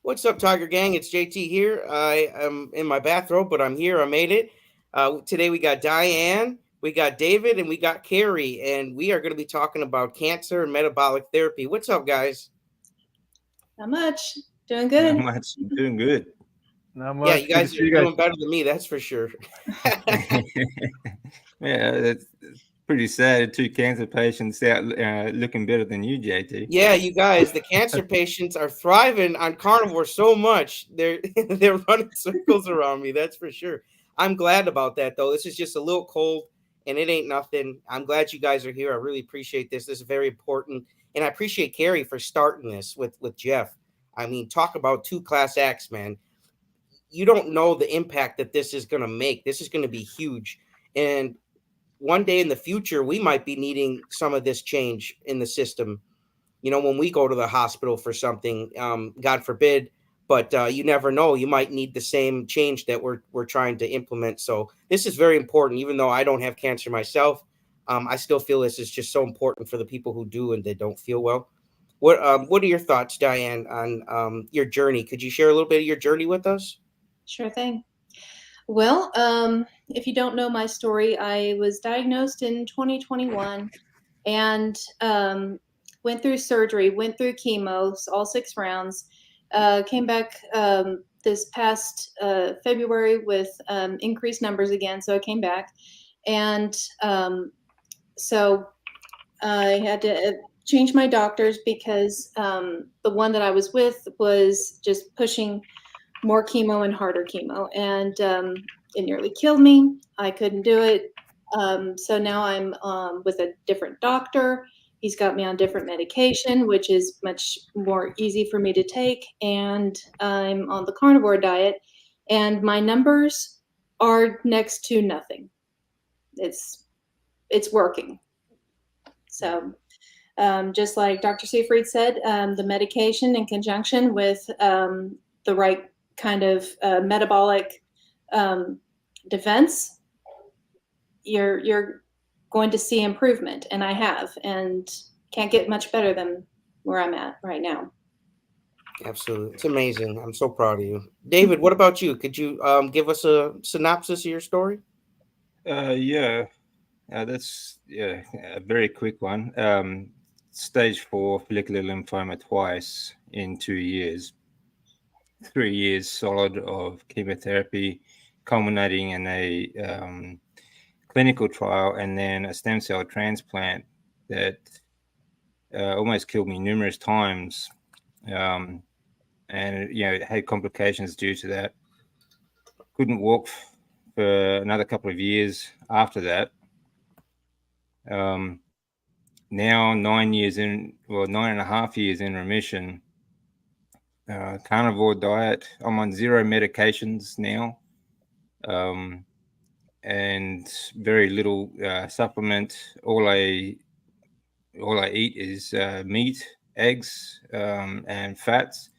What's up, Tiger Gang? It's JT here. I am in my bathrobe, but I'm here. I made it. Today we got Diane, we got David, and we got Kerry, and we are going to be talking about cancer and metabolic therapy. What's up, guys? Not much. Doing Not good. much. I'm doing good. Not Yeah, much. you Good to guys see are you guys. doing better than me, that's for sure. Yeah, it's pretty sad. Two cancer patients out looking better than you, JT. Yeah, you guys, the cancer patients are thriving on carnivore so much. They're they're running circles around me, that's for sure. I'm glad about that though. This is just a little cold and it ain't nothing. I'm glad you guys are here. I really appreciate this. This is very important. And I appreciate Kerry for starting this with Jeff. I mean, talk about two class acts, man. You don't know the impact that this is going to make. This is going to be huge. And one day in the future, we might be needing some of this change in the system, when we go to the hospital for something, God forbid, but you never know. You might need the same change that we're trying to implement. So this is very important. Even though I don't have cancer myself, I still feel this is just so important for the people who do and they don't feel well. What are your thoughts, Diane, on your journey? Could you share a little bit of your journey with us? Sure thing. Well, if you don't know my story, I was diagnosed in 2021 and went through surgery, went through chemo, all 6 rounds, came back this past February with increased numbers again. So I came back. And so I had to change my doctors because the one that I was with was just pushing more chemo and harder chemo, and it nearly killed me. I couldn't do it. So now I'm with a different doctor. He's got me on different medication, which is much more easy for me to take. And I'm on the carnivore diet, and my numbers are next to nothing. It's working. So just like Dr. Seyfried said, the medication in conjunction with the right kind of metabolic defense, you're going to see improvement, and I have, and can't get much better than where I'm at right now. Absolutely. It's amazing. I'm so proud of you. David, what about you? Could you give us a synopsis of your story? Yeah, that's a very quick one. Stage 4 follicular lymphoma twice in 2 years. 3 years solid of chemotherapy, culminating in a clinical trial and then a stem cell transplant that almost killed me numerous times. And had complications due to that. Couldn't walk for another couple of years after that. Now 9.5 years in remission. Carnivore diet. I'm on 0 medications now, and very little supplement. All I eat is meat, eggs, and fats,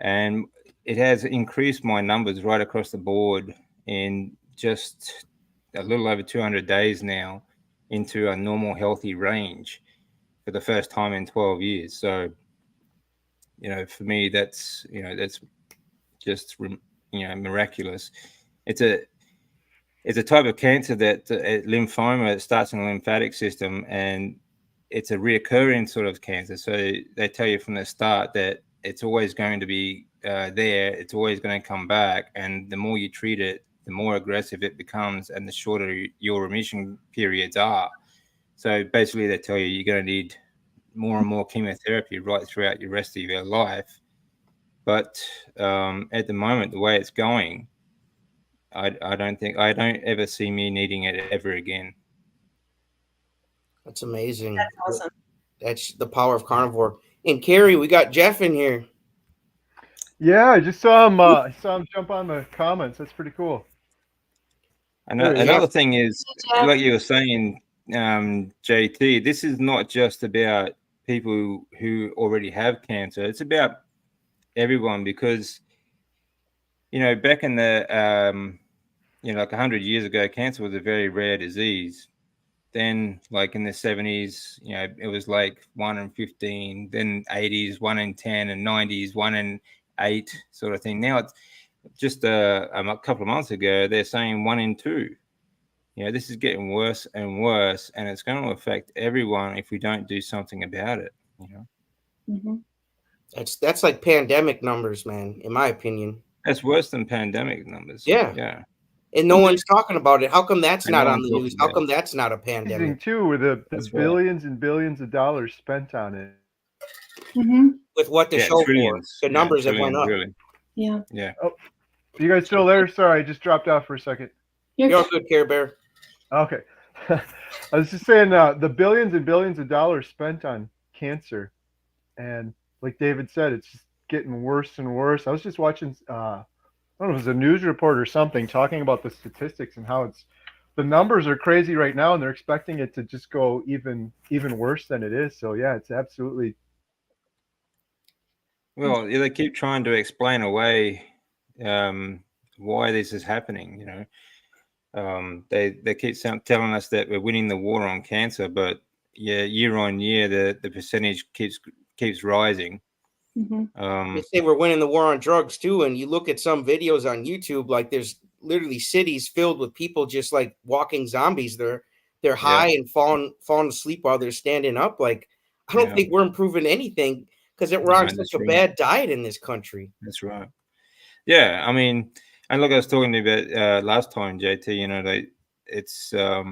and it has increased my numbers right across the board in just a little over 200 days now into a normal healthy range for the first time in 12 years. So, for me, that's just, miraculous. It's a type of cancer that lymphoma, it starts in the lymphatic system, and it's a reoccurring sort of cancer. So they tell you from the start that it's always going to be there. It's always going to come back. And the more you treat it, the more aggressive it becomes and the shorter your remission periods are. So basically they tell you you're going to need more and more chemotherapy right throughout the rest of your life. But at the moment, the way it's going, I don't ever see me needing it ever again. That's amazing. That's awesome. That's the power of carnivore. And Kerry, we got Jeff in here. Yeah, I just saw him jump on the comments. That's pretty cool. Another thing is, Jeff. like you were saying, JT, this is not just about people who already have cancer. It's about everyone, because, back in the, like 100 years ago, cancer was a very rare disease. Then, like in the 70s, it was like 1 in 15, then 80s, 1 in 10, and 90s, 1 in 8 sort of thing. Now it's just a couple of months ago, they're saying 1 in 2. This is getting worse and worse, and it's going to affect everyone if we don't do something about it. Mm-hmm. That's like pandemic numbers, man, in my opinion. That's worse than pandemic numbers. Yeah. Yeah. And no one's talking about it. How come that's And not no on one's the news? talking How about come it. that's not a Amazing pandemic? too, with the That's right. billions and billions of dollars spent on it. Mm-hmm. With what to Yeah, show for? trillions. The Yeah, numbers have went trillions, up. really. Yeah. Yeah. Oh, you guys still there? Sorry, I just dropped off for a second. You're good, Care Bear. Okay. I was just saying the billions and billions of dollars spent on cancer, and like David said, it's just getting worse and worse. I was just watching, I don't know, it was a news report or something talking about the statistics and how the numbers are crazy right now, and they're expecting it to just go even worse than it is. So yeah, it's absolutely. Well, they keep trying to explain away why this is happening. They keep telling us that we're winning the war on cancer, but year on year the percentage keeps rising. Mm-hmm. They say we're winning the war on drugs too, and you look at some videos on YouTube, like there's literally cities filled with people just like walking zombies. They're high and falling asleep while they're standing up. Like, I don't think we're improving anything because we're on such a bad diet in this country. That's right. Yeah, I mean, and look, I was talking to you about last time, JT. It's I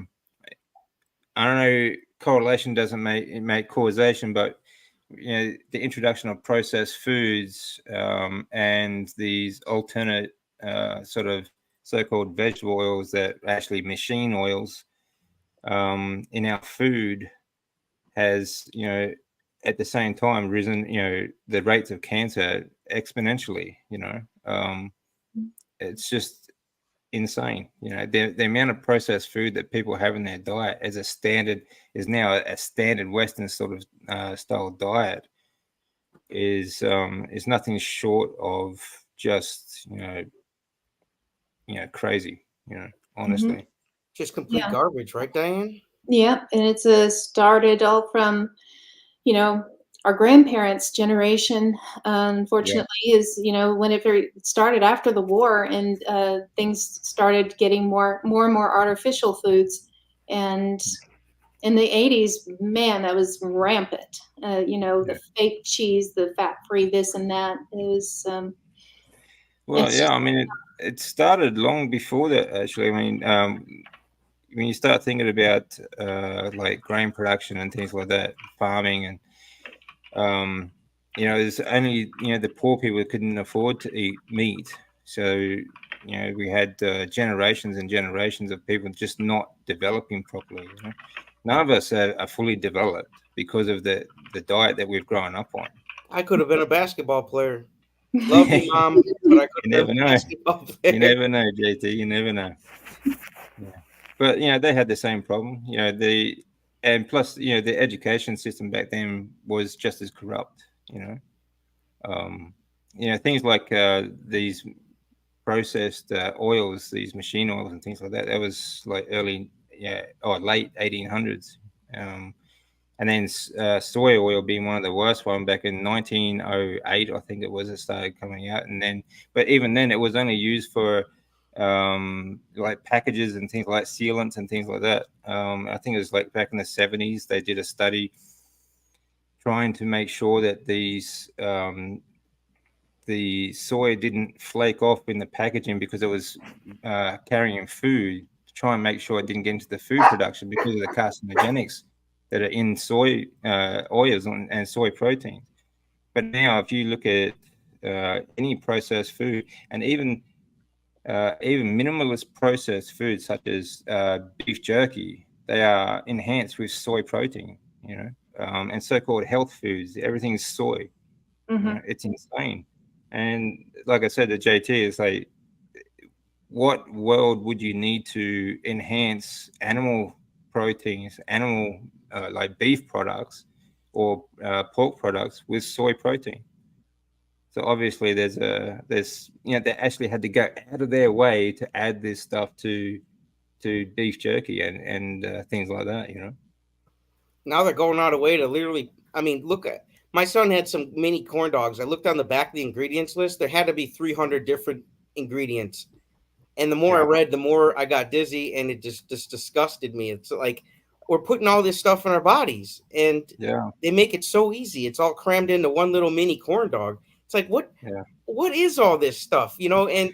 don't know, correlation doesn't make causation, but the introduction of processed foods and these alternate sort of so-called vegetable oils that are actually machine oils in our food has at the same time risen the rates of cancer exponentially. It's just insane. The amount of processed food that people have in their diet as a standard is now a standard Western sort of style diet is nothing short of just crazy. Honestly. Mm-hmm. Just complete garbage, right, Diane? Yeah, and it's started all from, our grandparents' generation. Unfortunately, is whenever it started after the war, and things started getting more and more artificial foods, and in the 80s, man, that was rampant. The fake cheese, the fat-free this and that. It was. Well, yeah, I mean, it started long before that, actually. I mean, when you start thinking about like grain production and things like that, farming, and there's only the poor people couldn't afford to eat meat, so we had generations and generations of people just not developing properly. None of us are fully developed because of the diet that we've grown up on. I could have been a basketball player. Love you, Mom, but I could have been a basketball player. You never know, JT. You never know. Yeah. But they had the same problem. And plus the education system back then was just as corrupt. Things like these processed oils, these machine oils and things like that. That was like late 1800s. And then soy oil being one of the worst one back in 1908, I think it was, it started coming out. But even then, it was only used for like packages and things like sealants and things like that. I think it was like back in the 70s, they did a study trying to make sure that the soy didn't flake off in the packaging because it was carrying food, to try and make sure it didn't get into the food production because of the carcinogenics that are in soy oils and soy proteins. But now, if you look at any processed food, and even minimalist processed foods such as beef jerky, they are enhanced with soy protein. And so-called health foods, everything's soy. Mm-hmm. It's insane. And like I said to JT, it's like, what world would you need to enhance animal proteins, like beef products or pork products with soy protein? So obviously they actually had to go out of their way to add this stuff to beef jerky and things like that. Now they're going out of way to literally. I mean, look at My son had some mini corn dogs. I looked on the back of the ingredients list. There had to be 300 different ingredients. And the more I Yeah. read, the more I got dizzy, and it just disgusted me. It's like we're putting all this stuff in our bodies, and Yeah. they make it so easy. It's all crammed into one little mini corn dog. It's like Yeah. what is all this stuff, you know? And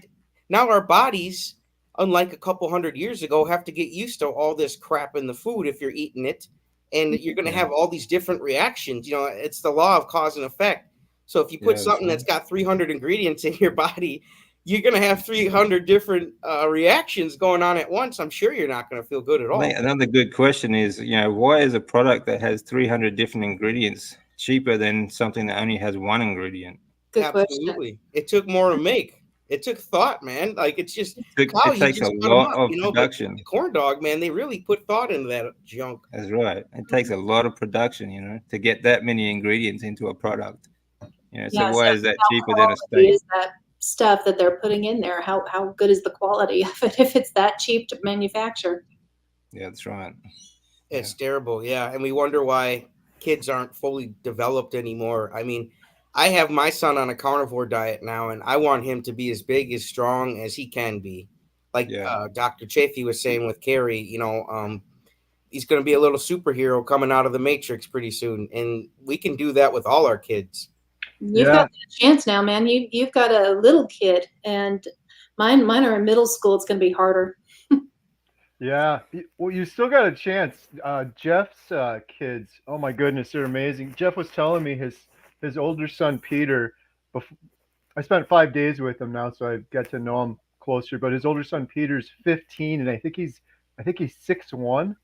now our bodies, unlike a couple hundred years ago, have to get used to all this crap in the food if you're eating it, and you're going to Yeah. have all these different reactions. You know, it's the law of cause and effect. So if you put Yeah. something that's got 300 ingredients in your body, you're going to have 300 different reactions going on at once. I'm sure you're not going to feel good at I think all. another good question is, why is a product that has 300 different ingredients cheaper than something that only has one ingredient? Good question. Absolutely. It took more to make. It took thought, man. Like it's just cow, It you takes a just cut them lot up, of you know, but production. the corn dog, man, they really put thought into that junk. That's right. It takes a lot of production, to get that many ingredients into a product. So Yeah. why So is that how cheaper than a quality steak? is that stuff that they're putting in there? How good is the quality of it if it's that cheap to manufacture? Yeah, that's right. It's terrible, yeah. And we wonder why kids aren't fully developed anymore. I mean, I have my son on a carnivore diet now, and I want him to be as big, as strong as he can be. Like Yeah. Dr. Chafee was saying with Kerry, he's going to be a little superhero coming out of the Matrix pretty soon, and we can do that with all our kids. You've Yeah. got a chance now, man. You've got a little kid, and mine are in middle school. It's going to be harder. Yeah. Well, you still got a chance. Jeff's kids, oh my goodness, they're amazing. Jeff was telling me his older son Peter. I spent 5 days with him now, so I got to know him closer. But his older son Peter's 15, and I think he's 6'1",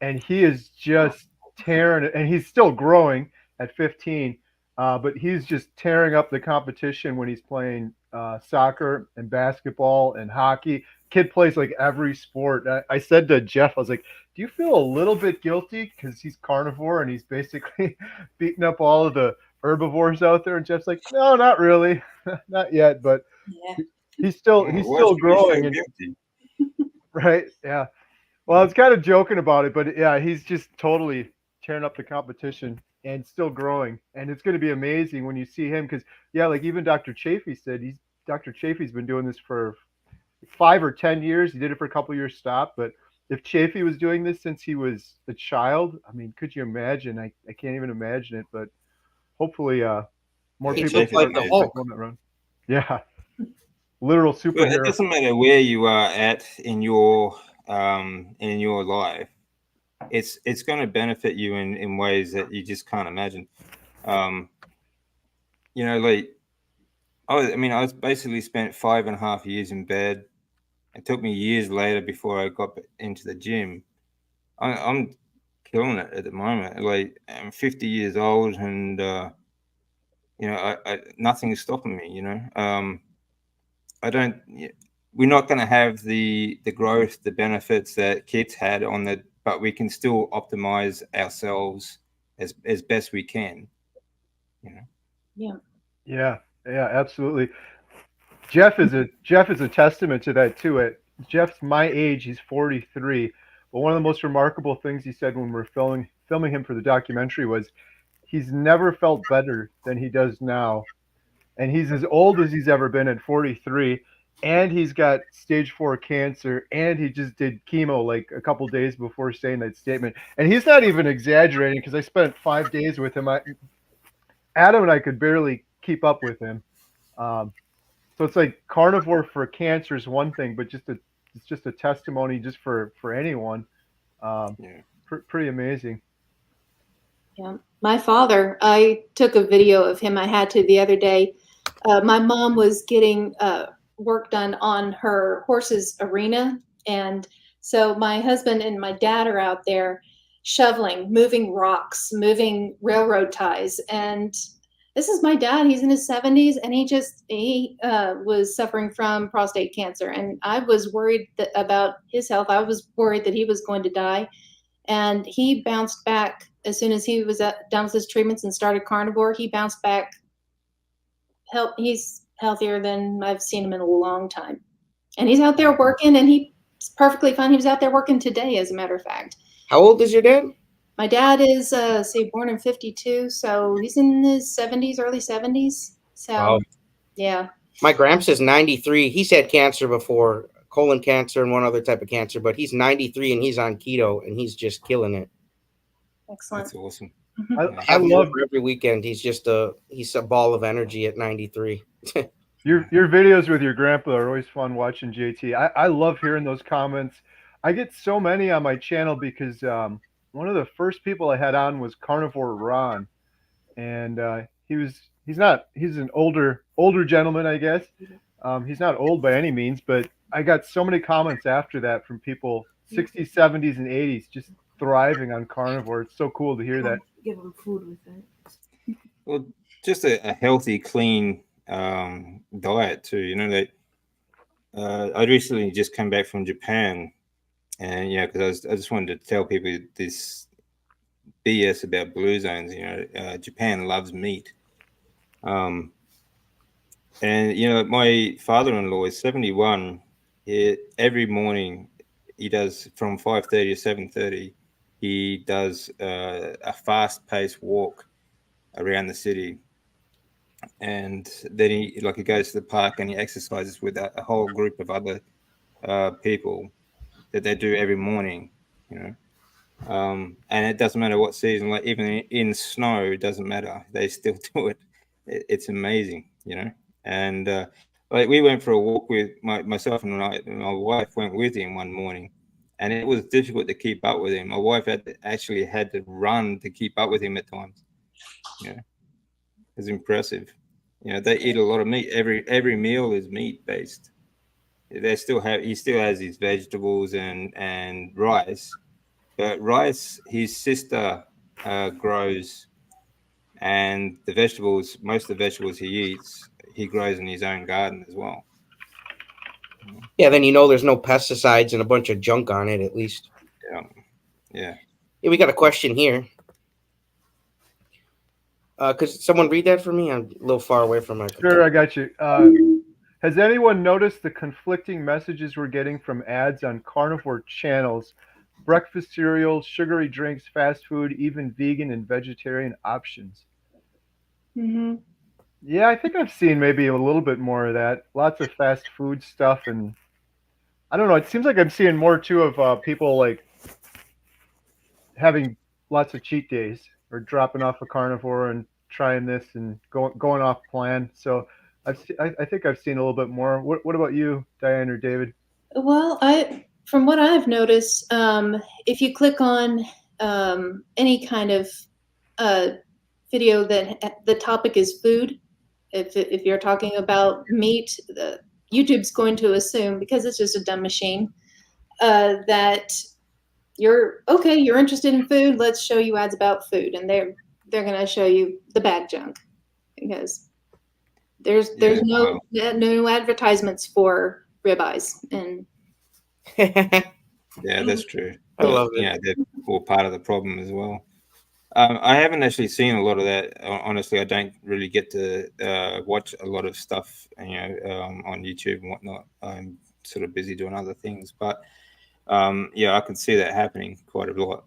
and he is just tearing it, and he's still growing at 15. But he's just tearing up the competition when he's playing soccer and basketball and hockey. Kid plays like every sport. I said to Jeff, I was like, "Do you feel a little bit guilty because he's carnivore and he's basically beating up all of the herbivores out there?" And Jeff's like, "No, not really, not yet." But Yeah. he's still Why should we feel growing, and guilty? right, yeah. Well, I was kind of joking about it, but yeah, he's just totally tearing up the competition and still growing. And it's going to be amazing when you see him because, yeah, like even Dr. Chafee said, Dr. Chafee's been doing this for 5 or 10 years. He did it for a couple years, stopped. But if Chafee was doing this since he was a child, I mean, could you imagine? I can't even imagine it. But hopefully, more He people looked like start the Hulk. going that road. Yeah, literal But it superhero. doesn't matter where you are at in your life. It's going to benefit you in ways that you just can't imagine. Like I was basically spent 5.5 years in bed. It took me years later before I got into the gym. I'm killing it at the moment. Like I'm 50 years old, and nothing is stopping me. I don't. We're not going to have the growth, the benefits that kids had but we can still optimize ourselves as best we can. Yeah. Yeah, absolutely. Jeff is a testament to that too. Jeff's my age; he's 43. But one of the most remarkable things he said when we're filming him for the documentary was he's never felt better than he does now, and he's as old as he's ever been at 43. And he's got stage 4 cancer, and he just did chemo like a couple days before saying that statement. And he's not even exaggerating because I spent 5 days with him. Adam and I could barely keep up with him. So it's like carnivore for cancer is one thing, but it's just a testimony just for anyone. Yeah. Pretty amazing. Yeah. My father, I took a video of him. I had to the other day. My mom was getting work done on her horse's arena. And so my husband and my dad are out there shoveling, moving rocks, moving railroad ties. And this is my dad. He's in his 70s, and he was suffering from prostate cancer. And I was worried about his health. I was worried that he was going to die. And he bounced back as soon as he was done with his treatments and started carnivore. He bounced back. He's healthier than I've seen him in a long time. And he's out there working, and he's perfectly fine. He was out there working today, as a matter of fact. How old is your dad? My dad is born in 52, so he's in his 70s, early 70s. So Wow. yeah. My gramps is 93. He's had cancer before, colon cancer and one other type of cancer, but he's 93 and he's on keto and he's just killing it. Excellent. That's awesome. Mhm. I, Yeah. I Have him love over every weekend. He's a ball of energy at 93. your videos with your grandpa are always fun watching JT. I love hearing those comments. I get so many on my channel because one of the first people I had on was Carnivore Ron, and he's an older gentleman, I guess. He's not old by any means, but I got so many comments after that from people 60s, 70s, and 80s just thriving on carnivore. It's so cool to hear that. Give them food with it. Well, just a healthy, clean diet too. You know that I recently just came back from Japan, and yeah, because I just wanted to tell people this BS about blue zones. You know, Japan loves meat. Um, and you know, my father-in-law is 71. Every morning, he does from 5:30 to 7:30. He does a fast-paced walk around the city, and then he goes to the park and he exercises with a whole group of other people that they do every morning. You know, and it doesn't matter what season, like even in snow, it doesn't matter. They still do it. It's amazing, you know. And like we went for a walk with myself and my wife went with him one morning, and it was difficult to keep up with him. My wife actually had to run to keep up with him at times. You know, it's impressive. You know, they eat a lot of meat. Every meal is meat based. He still has his vegetables and rice. But rice, his sister grows, and most of the vegetables he eats, he grows in his own garden as well. Yeah, then you know there's no pesticides and a bunch of junk on it at least. Yeah, yeah. Yeah, we got a question here. Could someone read that for me? I'm a little far away from my Sure, computer. I got you. Has anyone noticed the conflicting messages we're getting from ads on carnivore channels? Breakfast cereals, sugary drinks, fast food, even vegan and vegetarian options. Hmm. Yeah, I think I've seen maybe a little bit more of that. Lots of fast food stuff, and I don't know. It seems like I'm seeing more too of people like having lots of cheat days or dropping off a carnivore and trying this and going off plan. So I think I've seen a little bit more. What about you, Diane or David? Well, from what I've noticed, if you click on any kind of uh, video that the topic is food, if you're talking about meat, YouTube's going to assume, because it's just a dumb machine, that you're interested in food. Let's show you ads about food, and they're going to show you the bad junk, because there's Yeah, no well, no advertisements for ribeyes and yeah, that's true. I But love it. yeah, they're all part of the problem as well. I haven't actually seen a lot of that. Honestly, I don't really get to watch a lot of stuff, on YouTube and whatnot. I'm sort of busy doing other things, but yeah, I can see that happening quite a lot.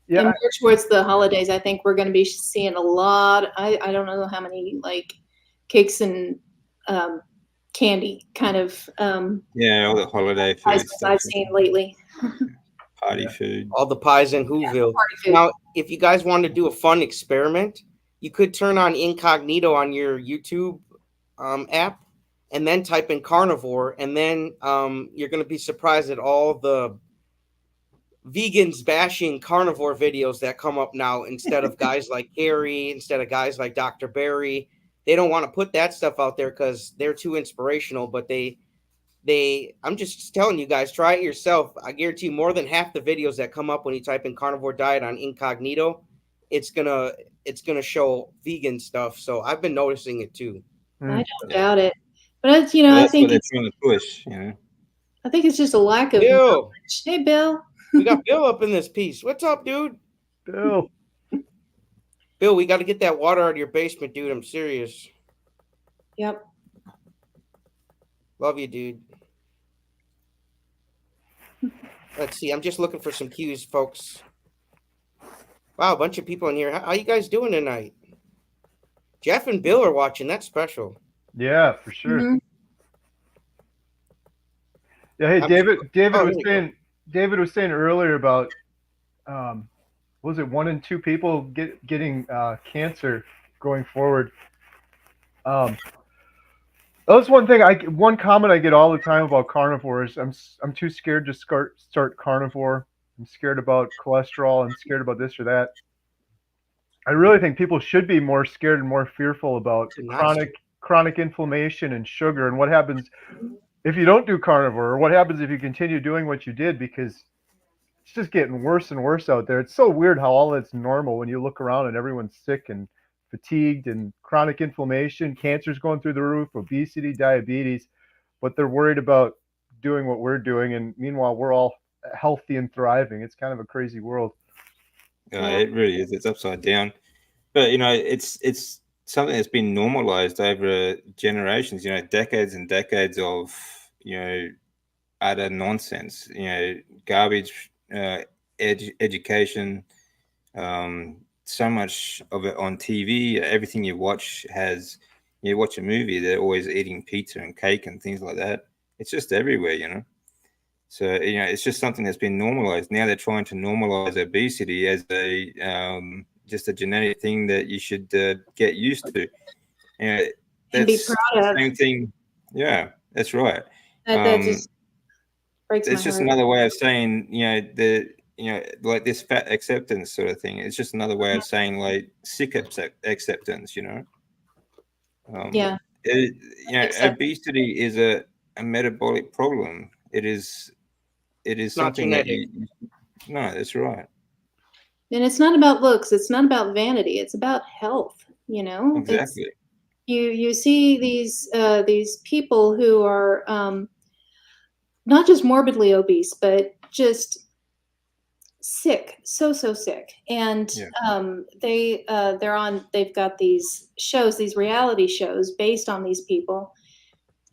Yeah, more towards the holidays. I think we're going to be seeing a lot. I don't know how many like cakes and candy kind of Yeah, all the holiday food advertisements stuff, I've seen lately. party Yeah. food. All the pies in Whoville. Party food. Now, if you guys want to do a fun experiment, you could turn on incognito on your YouTube app and then type in carnivore, and then you're going to be surprised at all the vegans bashing carnivore videos that come up now instead of guys like Kerry, instead of guys like Dr. Barry. They don't want to put that stuff out there because they're too inspirational, but I'm just telling you guys, try it yourself. I guarantee you more than half the videos that come up when you type in carnivore diet on incognito, it's gonna show vegan stuff. So I've been noticing it too. I Mm. don't doubt it, but it's, Well, I that's what think they're trying to push, you know. I think it's just a lack of Bill, knowledge. Hey, Bill. we got Bill up in this piece. What's up, dude? Bill. Bill, we got to get that water out of your basement, dude. I'm serious. Yep. Love you, dude. Let's see. I'm just looking for some cues, folks. Wow, a bunch of people in here. How you guys doing tonight? Jeff and Bill are watching. That's special. Yeah, for sure. Mhm. Yeah, hey, I'm- David Oh, was here you go. saying, earlier about, what was it 1 in 2 people getting cancer going forward? That's one thing. One comment I get all the time about carnivores. I'm too scared to start carnivore. I'm scared about cholesterol. I'm scared about this or that. I really think people should be more scared and more fearful about To not start. chronic inflammation and sugar and what happens if you don't do carnivore, or what happens if you continue doing what you did, because it's just getting worse and worse out there. It's so weird how all that's normal when you look around and everyone's sick and fatigued and chronic inflammation, cancer's going through the roof, obesity, diabetes, but they're worried about doing what we're doing, and meanwhile we're all healthy and thriving. It's kind of a crazy world. It really is. It's upside down. But it's something that's been normalized over generations. Decades and decades of utter nonsense. Garbage education. So much of it on TV. Everything you watch you watch a movie, they're always eating pizza and cake and things like that. It's just everywhere. So it's just something that's been normalized. Now they're trying to normalize obesity as a just a genetic thing that you should get used to. And be That's proud the of. same thing. Yeah, that's right. That just breaks my It's just heart. another way of saying like this fat acceptance sort of thing. It's just another way of saying like sick acceptance. Yeah. Accept. Obesity is a metabolic problem. It is Not something that genetic. no, that's right. And it's not about looks. It's not about vanity. It's about health. It's Exactly. you see these people who are not just morbidly obese, but just sick, so sick, and Yeah. they've got these shows, these reality shows based on these people,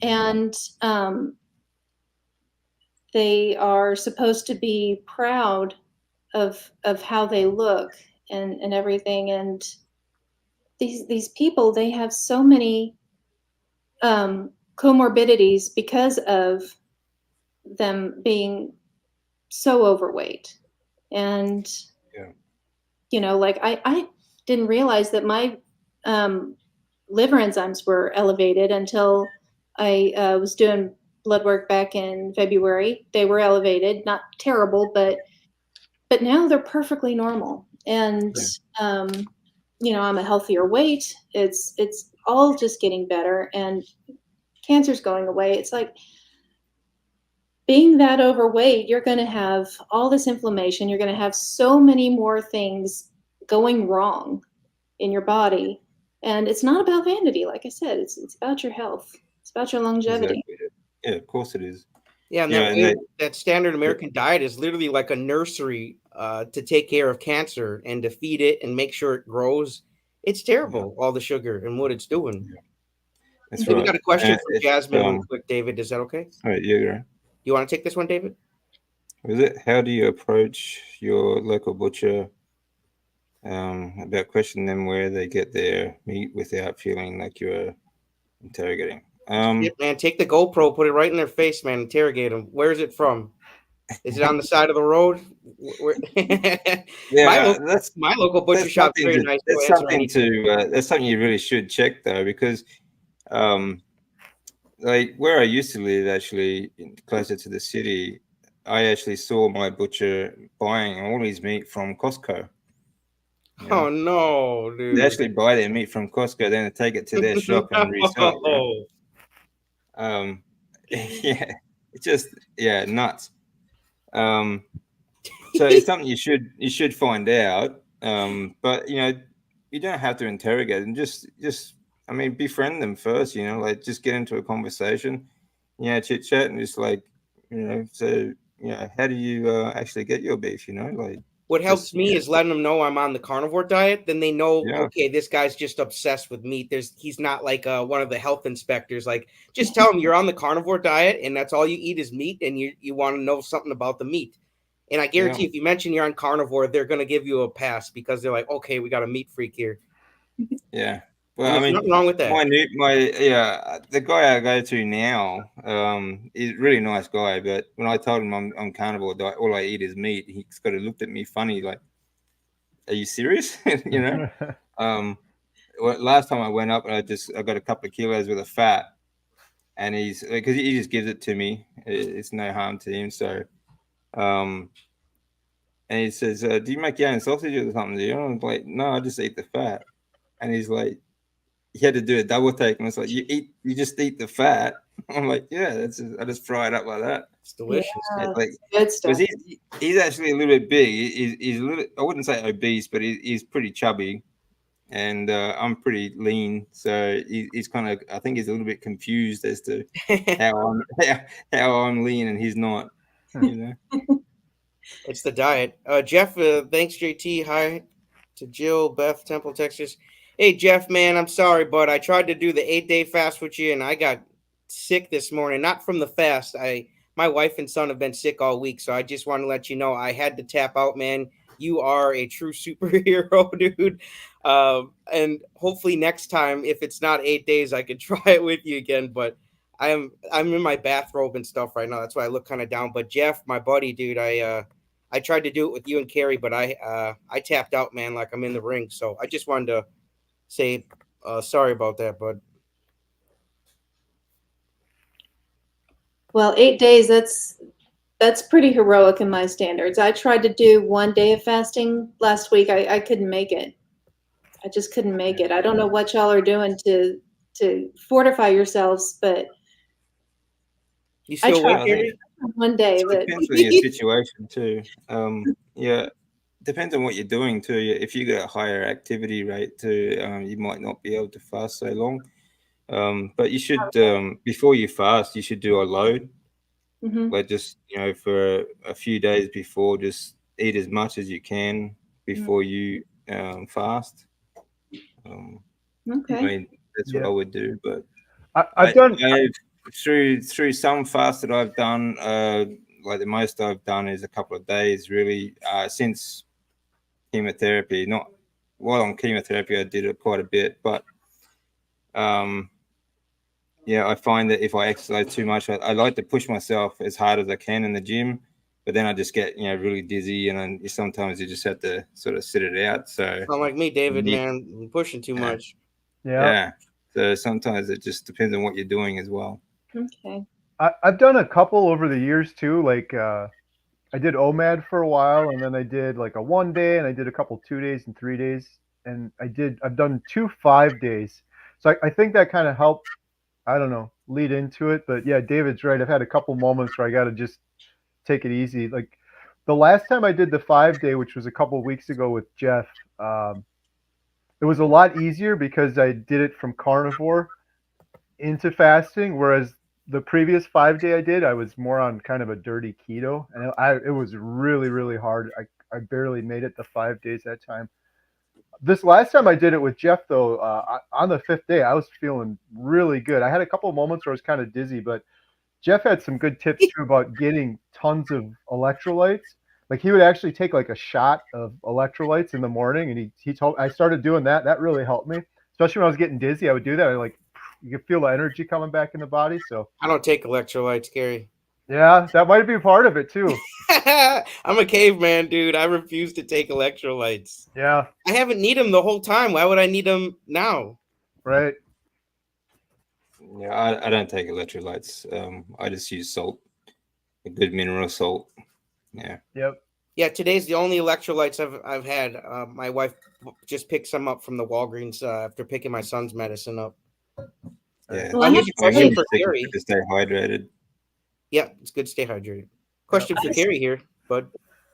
and they are supposed to be proud of how they look and everything, and these people, they have so many comorbidities because of them being so overweight. And like I didn't realize that my liver enzymes were elevated until I was doing blood work back in February. They were elevated, not terrible, but now they're perfectly normal. And I'm a healthier weight. It's all just getting better, and cancer's going away. It's like, being that overweight, you're going to have all this inflammation. You're going to have so many more things going wrong in your body. And it's not about vanity. Like I said, it's about your health. It's about your longevity. Exactly. Yeah, of course it is. Yeah, and that standard American diet is literally like a nursery to take care of cancer and to feed it and make sure it grows. It's terrible, all the sugar and what it's doing. Yeah. That's So right. we got a question from Jasmine real quick, David. Is that okay? All right, yeah, right. You want to take this one, David? Is it? How do you approach your local butcher about questioning them where they get their meat without feeling like you're interrogating? Yeah, man, take the GoPro, put it right in their face, man. Interrogate them. Where is it from? Is it on the side of the road? Yeah, my local butcher shop is very nice. That's something you really should check though, because like where I used to live, actually closer to the city, I actually saw my butcher buying all his meat from Costco. Oh no, dude! They actually buy their meat from Costco, then they take it to their shop and resell it. Right? Yeah, it's just nuts. So it's something you should find out. But you don't have to interrogate them. Just befriend them first. Like just get into a conversation. Chit chat and just like so how do you actually get your beef? Like what helps me is letting them know I'm on the carnivore diet. Then they know, okay, this guy's just obsessed with meat. He's not like one of the health inspectors. Like, just tell him you're on the carnivore diet and that's all you eat is meat, and you want to know something about the meat. And I guarantee if you mention you're on carnivore, they're going to give you a pass because they're like, okay, we got a meat freak here. Yeah. Well, And I there's mean, nothing wrong with that. the guy I go to now, is a really nice guy. But when I told him I'm carnivore diet, all I eat is meat, he's got to looked at me funny, like, "Are you serious?" You know. Last time I went up, I got a couple of kilos worth of fat, and he's because he just gives it to me. It's no harm to him. So, um, and he says, "Do you make your own sausages or something?" Do you? And I'm like, "No, I just eat the fat." And he's like, he had to do a double take, and it's like, you just eat the fat. I'm like, yeah, I just fry it up like that. It's delicious. Yeah, Like, good stuff. because he's actually a little bit big. He's a little, I wouldn't say obese, but he's pretty chubby, and I'm pretty lean. So he's kind of, I think he's a little bit confused as to how I'm lean and he's not. You know. It's the diet. Jeff, thanks, JT. Hi to Jill, Beth, Temple, Texas. Hey, Jeff, man, I'm sorry, but I tried to do the 8-day fast with you, and I got sick this morning. Not from the fast. My wife and son have been sick all week, so I just want to let you know I had to tap out, man. You are a true superhero, dude. And hopefully next time, if it's not 8 days, I could try it with you again. But I'm in my bathrobe and stuff right now. That's why I look kind of down. But Jeff, my buddy, dude, I tried to do it with you and Kerry, but I tapped out, man, like I'm in the ring. So I just wanted to say sorry about that, bud. Well, 8 days, that's pretty heroic in my standards. I tried to do 1 day of fasting last week. I couldn't make it. I just couldn't make it. I don't know what y'all are doing to fortify yourselves, but You I still tried awake, Kerry? 1 day. It But depends on your situation too. Yeah, depends on what you're doing too. If you got a higher activity rate too, you might not be able to fast so long. But you should, before you fast, you should do a load. mhm, Like just for a few days before, just eat as much as you can before you fast. Um, I okay. mean, that's what Yeah. I would do. But I've done. I've through some fasts that I've done, like the most I've done is a couple of days really, since chemotherapy. Not while on chemotherapy, I did it quite a bit, but um, yeah, I find that if I exercise too much, I like to push myself as hard as I can in the gym, but then I just get really dizzy, and then sometimes you just have to sort of sit it out. So Not like me, David, you- man. I'm pushing too yeah, much. Yeah. yeah. So sometimes it just depends on what you're doing as well. Okay. I've done a couple over the years too. Like I did OMAD for a while, and then I did like a 1 day, and I did a couple 2 days and 3 days, and I've done 2 5 days. So I think that kind of helped. I don't know, lead into it, but yeah, David's right. I've had a couple moments where I got to just take it easy. Like the last time I did the 5 day, which was a couple weeks ago with Jeff, it was a lot easier because I did it from carnivore into fasting, whereas the previous 5 day I did, I was more on kind of a dirty keto, and it was really really hard. I barely made it the 5 days that time. This last time I did it with Jeff though, on the fifth day, I was feeling really good. I had a couple of moments where I was kind of dizzy, but Jeff had some good tips too about getting tons of electrolytes. Like he would actually take like a shot of electrolytes in the morning, and he told I started doing that. That really helped me, especially when I was getting dizzy. I would do that. You could feel the energy coming back in the body. So I don't take electrolytes, Kerry. yeah, that might be part of it too. I'm a caveman, dude. I refuse to take electrolytes. Yeah, I haven't need them the whole time. Why would I need them now? right. Yeah, I don't take electrolytes. I just use salt, a good mineral salt. Yeah. Yep. Yeah, today's the only electrolytes I've had. My wife just picked some up from the Walgreens after picking my son's medicine up. Yeah. Well, I have Here's a to question say, for It's Kerry. good to stay hydrated. Yeah, it's good to stay hydrated. Question for Kerry here, bud.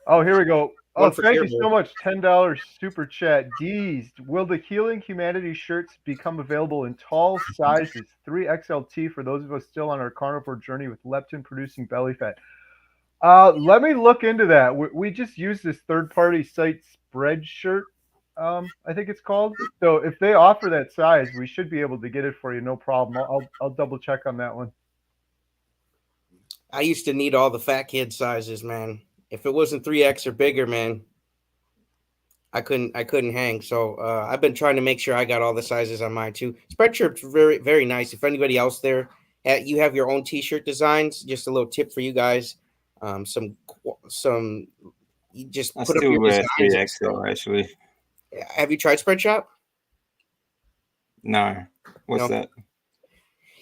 Oh, here we go. Oh, One for thank you Caribou. so much. $10 super chat. D's. Will the Healing Humanity shirts become available in tall sizes? 3XLT for those of us still on our carnivore journey with leptin producing belly fat. Let me look into that. We just use this third-party site Spreadshirt, I think it's called. So if they offer that size, we should be able to get it for you, no problem. I'll double check on that one. I used to need all the fat kid sizes, man. If it wasn't 3x or bigger, man, I couldn't hang. So I've been trying to make sure I got all the sizes on mine too. Spreadshirt's very very nice. If anybody else there, you have your own T-shirt designs, just a little tip for you guys. Some you just I put up still your wear designs. 3XL actually. Have you tried Spreadshop? No, what's No. that?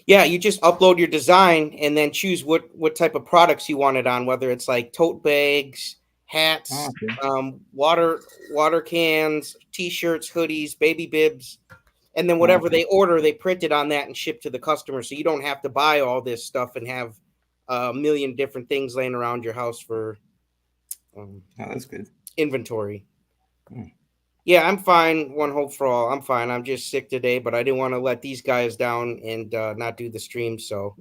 Yeah, you just upload your design and then choose what type of products you want it on, whether it's like tote bags, hats, Oh, okay. water cans, t-shirts, hoodies, baby bibs, and then Oh, whatever okay. they order, they print it on that and ship to the customer, so you don't have to buy all this stuff and have a million different things laying around your house for Oh, that's good. inventory. Hmm. Yeah, I'm fine. One hope for all. I'm fine. I'm just sick today, but I didn't want to let these guys down and not do the stream. So,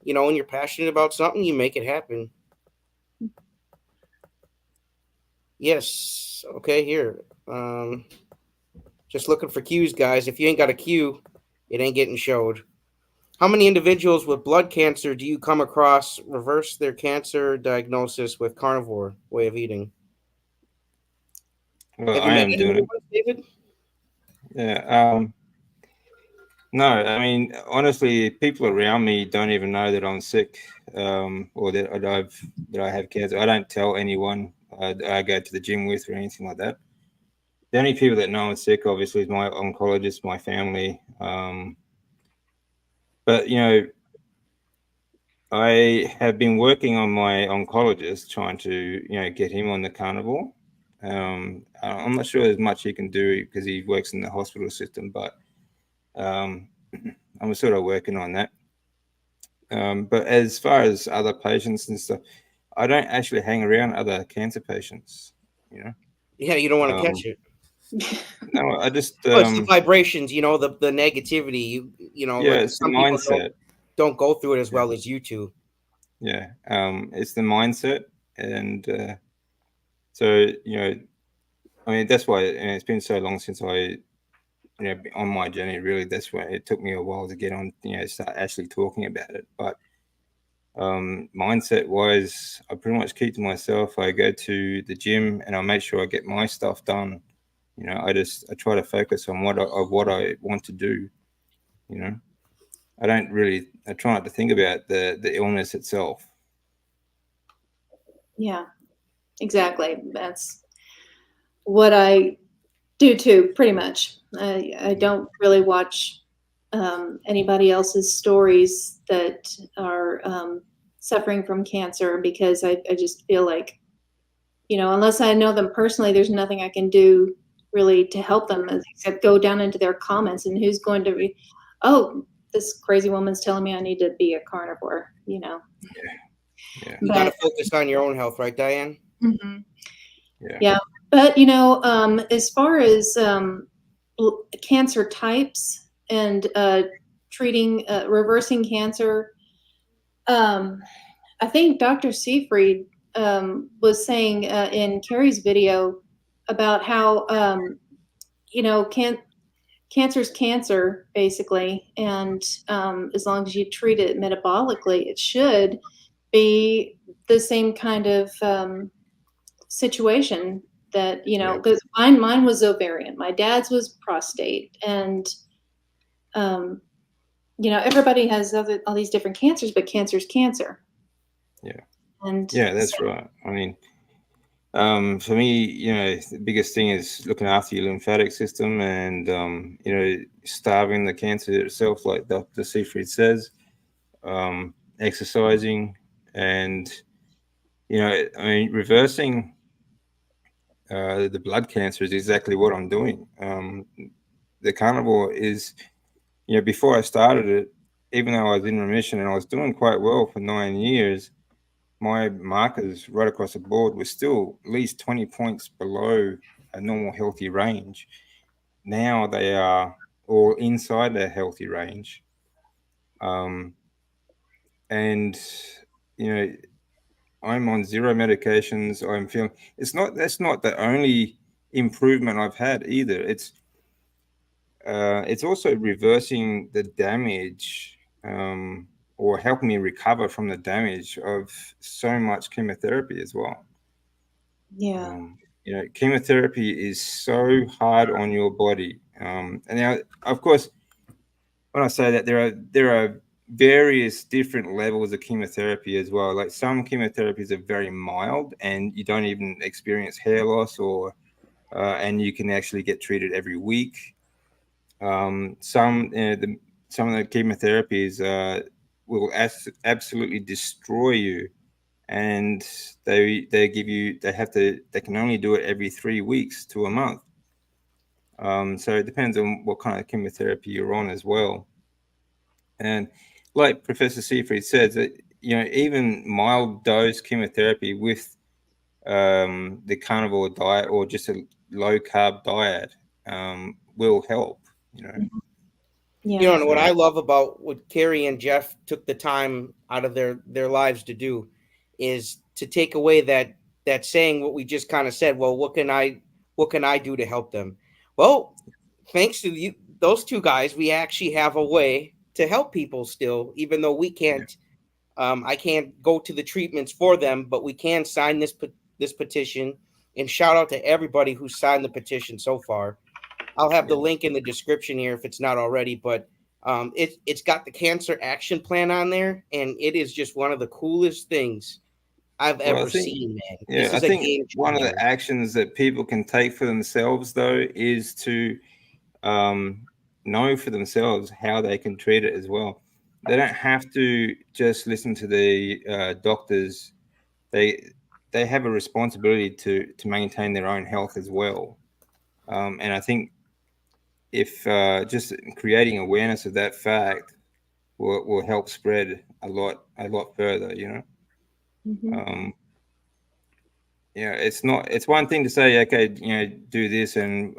when you're passionate about something, you make it happen. Yes. Okay. Here. Just looking for cues, guys. If you ain't got a cue, it ain't getting showed. How many individuals with blood cancer do you come across reverse their cancer diagnosis with carnivore way of eating? Well, Have you I met am any doing it. David? Yeah. No, I mean, honestly, people around me don't even know that I'm sick, or that I have cancer. I don't tell anyone I go to the gym with or anything like that. The only people that know I'm sick, obviously, is my oncologist, my family. But I have been working on my oncologist, trying to get him on the carnivore. I'm not sure there's much he can do because he works in the hospital system, but I'm sort of working on that. But as far as other patients and stuff, I don't actually hang around other cancer patients. Yeah, you don't want to Um, catch it. no, I just Oh, it's the vibrations, the negativity. yeah, Like it's the some people mindset. don't go through it as Yeah, well as you two. yeah. It's the mindset, and so I mean that's why, and it's been so long since I on my journey. Really, that's why it took me a while to get on, start actually talking about it. But mindset wise, I pretty much keep to myself. I go to the gym and I make sure I get my stuff done. I try to focus on what I want to do. You know, I try not to think about the illness itself. Yeah, exactly. That's what I do too, pretty much. I don't really watch anybody else's stories that are suffering from cancer because I just feel like, unless I know them personally, there's nothing I can do really to help them except go down into their comments and who's going to be, oh, this crazy woman's telling me I need to be a carnivore, Yeah. You got to But focus on your own health, right, Diane? mhm. Yeah. Yeah, but as far as cancer types and treating, reversing cancer, I think Dr. Seafried was saying in Kerry's video about how cancer's cancer basically, and as long as you treat it metabolically, it should be the same kind of situation that Yeah. because mine was ovarian, my dad's was prostate, and um, everybody has all these different cancers, but cancer's cancer. Yeah. And Yeah, that's right. I mean, for me, the biggest thing is looking after your lymphatic system and, starving the cancer itself, like Dr. Seafried says, exercising and, I mean, reversing the blood cancer is exactly what I'm doing. The carnivore is, before I started it, even though I was in remission and I was doing quite well for 9 years, my markers right across the board were still at least 20 points below a normal healthy range. Now they are all inside their healthy range. And, you know, I'm on zero medications. I'm feeling that's not the only improvement I've had either. It's also reversing the damage, or helping me recover from the damage of so much chemotherapy as well. Yeah. Chemotherapy is so hard on your body. And now, of course, when I say that, there are various different levels of chemotherapy as well. Like some chemotherapies are very mild, and you don't even experience hair loss, and you can actually get treated every week. Some of the chemotherapies will absolutely destroy you, and they can only do it every 3 weeks to a month. So it depends on what kind of chemotherapy you're on as well. And like Professor Seafried says, that even mild dose chemotherapy with the carnivore diet or just a low carb diet will help. Yeah. And what So I love about what Kerry and Jeff took the time out of their lives to do is to take away that saying what we just kind of said. Well, what can I do to help them? Well, thanks to those two guys, we actually have a way to help people still, even though we can't. I can't go to the treatments for them, but we can sign this petition. And shout out to everybody who signed the petition so far. I'll have the yeah. link in the description here if it's not already, but it's got the cancer action plan on there, and it is just one of the coolest things I've Well, I ever think seen, man. yeah, This I is a think game one of the changer. actions that people can take for themselves though is to um, know for themselves how they can treat it as well. They don't have to just listen to the doctors. They they have a responsibility to maintain their own health as well. And I think if just creating awareness of that fact will help spread a lot further. Hmm. Um, it's one thing to say, okay, do this and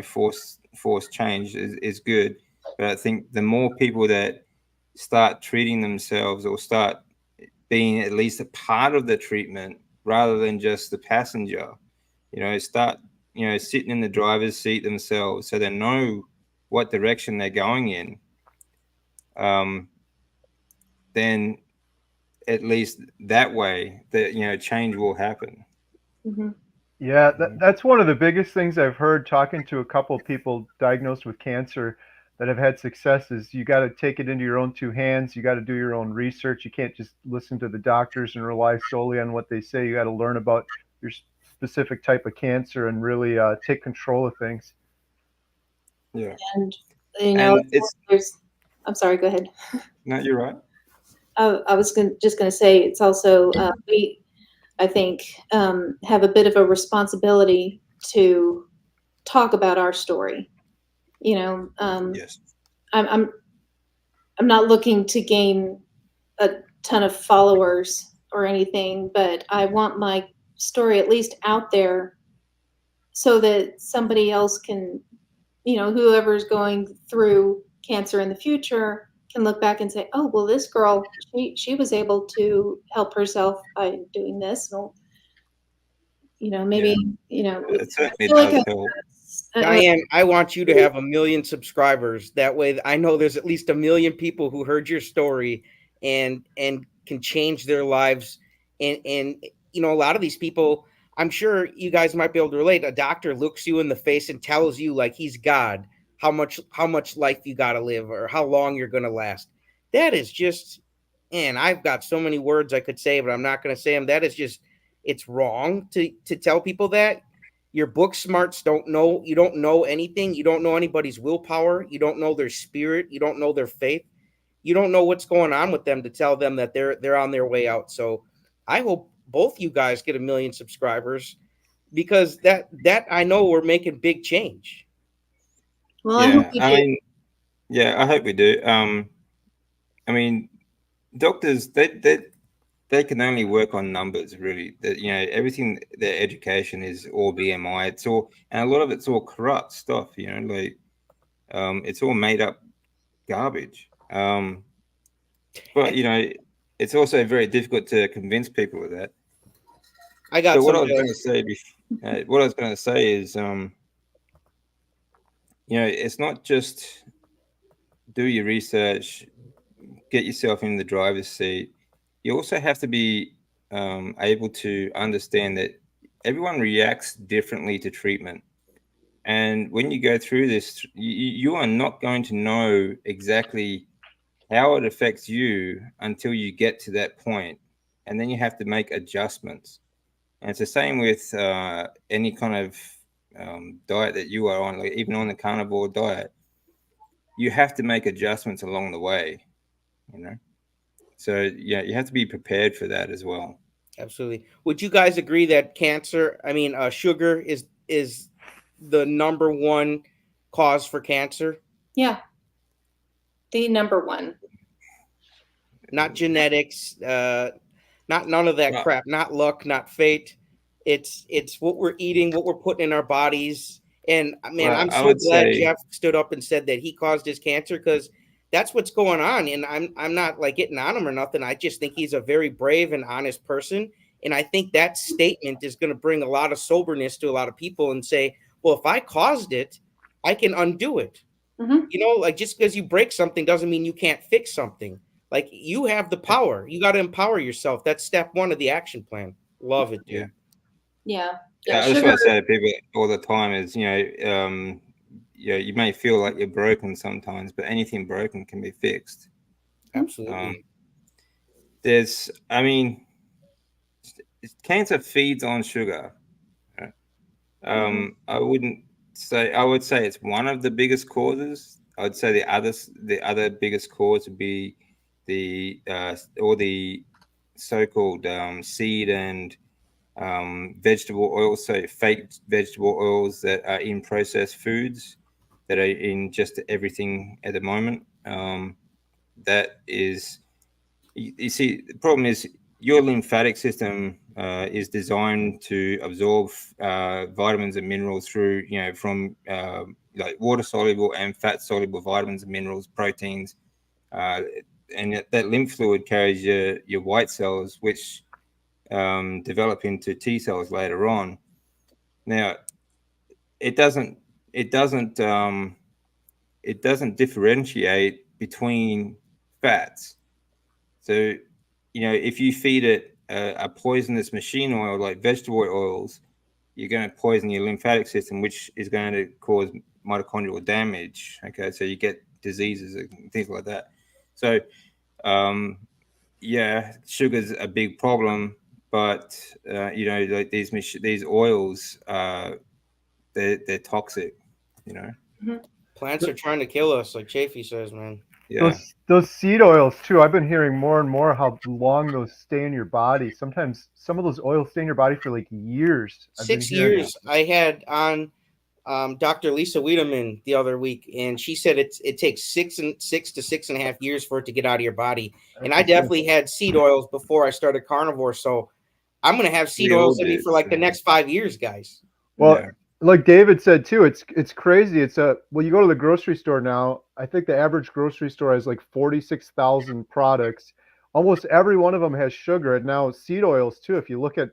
force change is good, but I think the more people that start treating themselves or start being at least a part of the treatment rather than just the passenger, start sitting in the driver's seat themselves so they know what direction they're going in, um, then at least that way that change will happen. Hmm. Yeah, that's one of the biggest things I've heard talking to a couple of people diagnosed with cancer that have had success is you got to take it into your own two hands. You got to do your own research. You can't just listen to the doctors and rely solely on what they say. You got to learn about your specific type of cancer and really take control of things. Yeah, And you know, and it's there's. I'm sorry. Go ahead. no, you're right. I was just going to say it's also we, I think, have a bit of a responsibility to talk about our story. You know, Yes. I'm I'm I'm not looking to gain a ton of followers or anything, but I want my story at least out there so that somebody else can, whoever's going through cancer in the future can look back and say, "Oh, well, this girl, she was able to help herself by doing this." So, Yeah, maybe, I it certainly feel like does help. Diane, I want you to have 1 million subscribers. That way, I know there's at least 1 million people who heard your story and can change their lives. And a lot of these people, I'm sure you guys might be able to relate. A doctor looks you in the face and tells you like he's God how much life you got to live or how long you're going to last. That is just, and I've got so many words I could say, but I'm not going to say them. That is just, it's wrong to tell people that. Your book smarts you don't know anything. You don't know anybody's willpower. You don't know their spirit. You don't know their faith. You don't know what's going on with them to tell them that they're on their way out. So I hope both you guys get 1 million subscribers because that I know we're making big change. Well, I hope Yeah, you I do. mean, yeah, I hope we do. I mean, doctors they can only work on numbers, really. That everything, their education is all BMI. It's all, and a lot of it's all corrupt stuff. Like it's all made up garbage. But it's also very difficult to convince people of that. I got But what I some. was going to say, what I was going to say is, it's not just do your research, get yourself in the driver's seat, you also have to be able to understand that everyone reacts differently to treatment. And when you go through this, you are not going to know exactly how it affects you until you get to that point. And then you have to make adjustments. And it's the same with any kind of diet that you are on, like even on the carnivore diet, you have to make adjustments along the way, you know? So yeah, you have to be prepared for that as well. Absolutely. Would you guys agree that sugar is the number one cause for cancer? Yeah, the number one. Not genetics, not none of that Well, crap, not luck, not fate. It's what we're eating, what we're putting in our bodies. And man, well, I'm I so would glad say, Jeff stood up and said that he caused his cancer, because that's what's going on. And I'm not like getting on him or nothing. I just think he's a very brave and honest person. And I think that statement is going to bring a lot of soberness to a lot of people and say, well, if I caused it, I can undo it. Hmm. Like just because you break something doesn't mean you can't fix something. Like you have the power. You got to empower yourself. That's step one of the action plan. Love it, yeah, dude. Yeah, yeah, yeah, I just sugar. want to say to people all the time is, yeah, you may feel like you're broken sometimes, but anything broken can be fixed. Um, Absolutely. I mean, cancer feeds on sugar. Right? Hmm. I would say it's one of the biggest causes. I would say the other biggest cause would be the all the so-called seed and vegetable oils, so fake vegetable oils that are in processed foods that are in just everything at the moment. That is, you see, the problem is your lymphatic system is designed to absorb vitamins and minerals through, from like water soluble and fat soluble vitamins and minerals, proteins, uh, and that lymph fluid carries your white cells, which develop into T cells later on. Now, it doesn't it doesn't it doesn't differentiate between fats. So, if you feed it a poisonous machine oil like vegetable oils, you're going to poison your lymphatic system, which is going to cause mitochondrial damage. Okay, so you get diseases and things like that. So, um, yeah, sugar's a big problem, but like these oils, they're toxic. You know, Hmm. Plants are trying to kill us, like Chafee says, man. yeah, Those seed oils too. I've been hearing more and more how long those stay in your body. Sometimes some of those oils stay in your body for like years. I've been Six hearing. yeah, years I had on Dr. Lisa Wiedemann the other week, and she said it takes 6 to 6.5 years for it to get out of your body. And That's I insane. definitely had seed oils before I started carnivore, so I'm gonna have seed we all oils in me did. for like the next 5 years, guys. Well, Yeah, like David said too, it's crazy. It's a well, you go to the grocery store now. I think the average grocery store has like 46,000 products. Almost every one of them has sugar, and now seed oils too. If you look at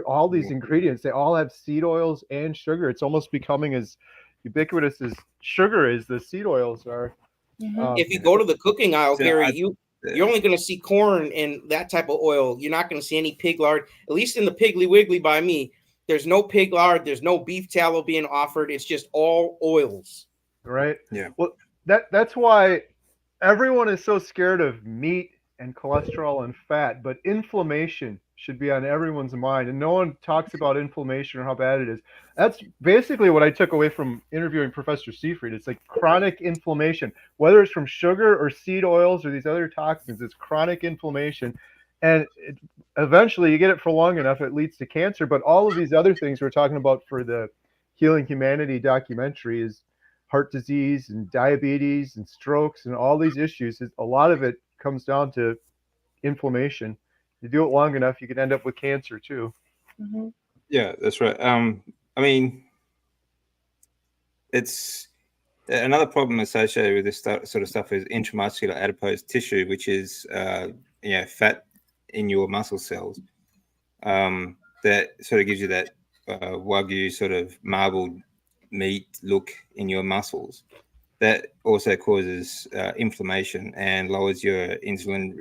all these ingredients, they all have seed oils and sugar. It's almost becoming as ubiquitous as sugar is. The seed oils are. Hmm. If Um, you yeah. go to the cooking aisle, So Kerry, I, you're only going to see corn and that type of oil. You're not going to see any pig lard. At least in the Piggly Wiggly by me, there's no pig lard. There's no beef tallow being offered. It's just all oils. right? yeah, Well, that's why everyone is so scared of meat and cholesterol and fat, but inflammation should be on everyone's mind. And no one talks about inflammation or how bad it is. That's basically what I took away from interviewing Professor Seifried. It's like chronic inflammation, whether it's from sugar or seed oils or these other toxins, it's chronic inflammation. And eventually you get it for long enough, it leads to cancer. But all of these other things we're talking about for the Healing Humanity documentary is heart disease and diabetes and strokes and all these issues. A lot of it comes down to inflammation. You do it long enough, you can end up with cancer too. Hmm. yeah, that's right. I mean, it's another problem associated with this sort of stuff is intramuscular adipose tissue, which is fat in your muscle cells. That sort of gives you that wagyu sort of marbled meat look in your muscles. that also causes inflammation and lowers your insulin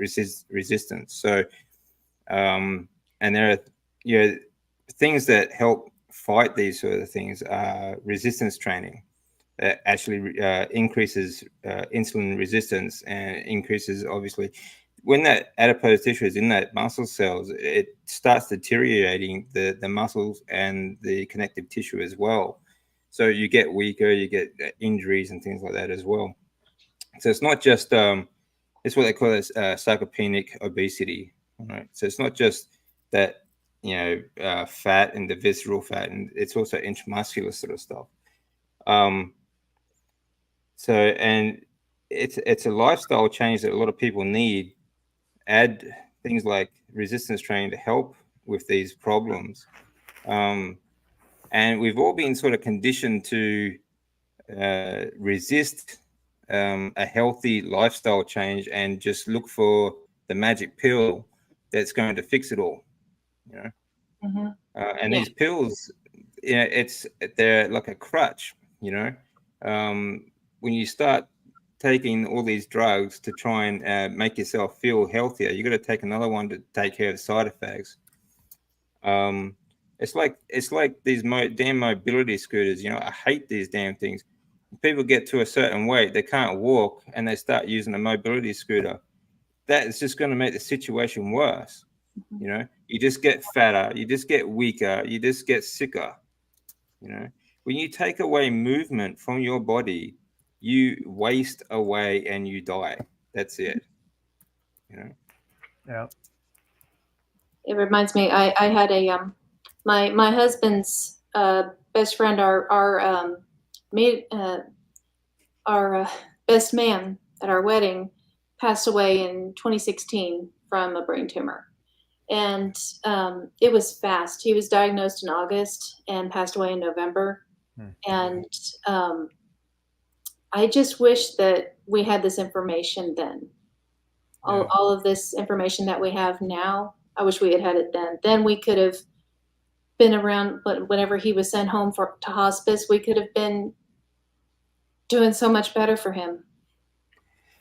resistance. So, and there are things that help fight these sort of things are resistance training. That actually increases insulin resistance and increases, obviously, when that adipose tissue is in that muscle cells, it starts deteriorating the muscles and the connective tissue as well. So you get weaker, you get injuries and things like that as well. So it's not just it's what they call this sarcopenic obesity, right? So it's not just that fat and the visceral fat, and it's also intramuscular sort of stuff. So, and it's a lifestyle change that a lot of people need. Add things like resistance training to help with these problems. And we've all been sort of conditioned to resist a healthy lifestyle change and just look for the magic pill that's going to fix it all, Mm-hmm. And these pills, they're like a crutch, when you start taking all these drugs to try and make yourself feel healthier, you got to take another one to take care of the side effects. It's like these damn mobility scooters. I hate these damn things. People get to a certain weight, they can't walk, and they start using a mobility scooter. That is just going to make the situation worse. You just get fatter, you just get weaker, you just get sicker. When you take away movement from your body, you waste away and you die. That's it. Yeah. It reminds me, I had a my husband's best friend, our best man at our wedding, passed away in 2016 from a brain tumor. And it was fast. He was diagnosed in August and passed away in November. And I just wish that we had this information then. All of this information that we have now, I wish we had it then. Then we could have been around, but whenever he was sent home to hospice, we could have been doing so much better for him.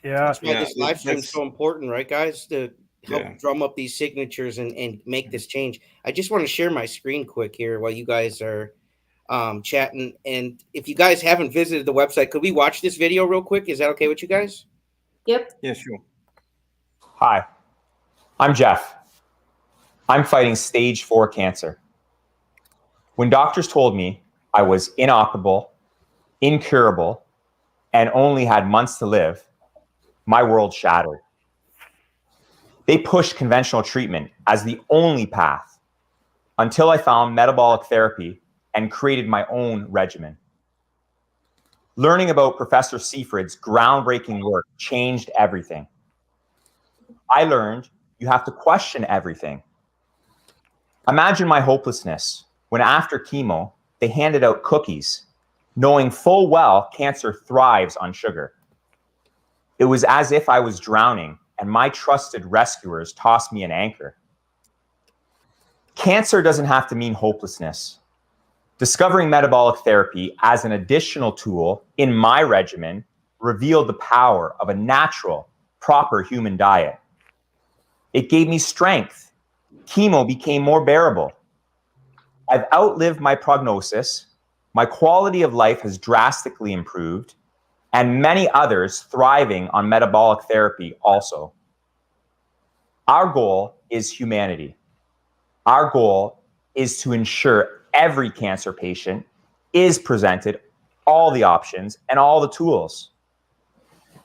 Yeah. That's why this live stream is so important, right, guys? To help drum up these signatures and make this change. I just want to share my screen quick here while you guys are chatting. And if you guys haven't visited the website, could we watch this video real quick? Is that okay with you guys? Yep. Yeah, sure. Hi, I'm Jeff. I'm fighting stage 4 cancer. When doctors told me I was inoperable, incurable, and only had months to live, my world shattered. They pushed conventional treatment as the only path until I found metabolic therapy and created my own regimen. Learning about Professor Seifrid's groundbreaking work changed everything. I learned you have to question everything. Imagine my hopelessness when after chemo, they handed out cookies, knowing full well cancer thrives on sugar. It was as if I was drowning and my trusted rescuers tossed me an anchor. Cancer doesn't have to mean hopelessness. Discovering metabolic therapy as an additional tool in my regimen revealed the power of a natural, proper human diet. It gave me strength. Chemo became more bearable. I've outlived my prognosis. My quality of life has drastically improved, and many others thriving on metabolic therapy also. Our goal is humanity. Our goal is to ensure every cancer patient is presented all the options and all the tools.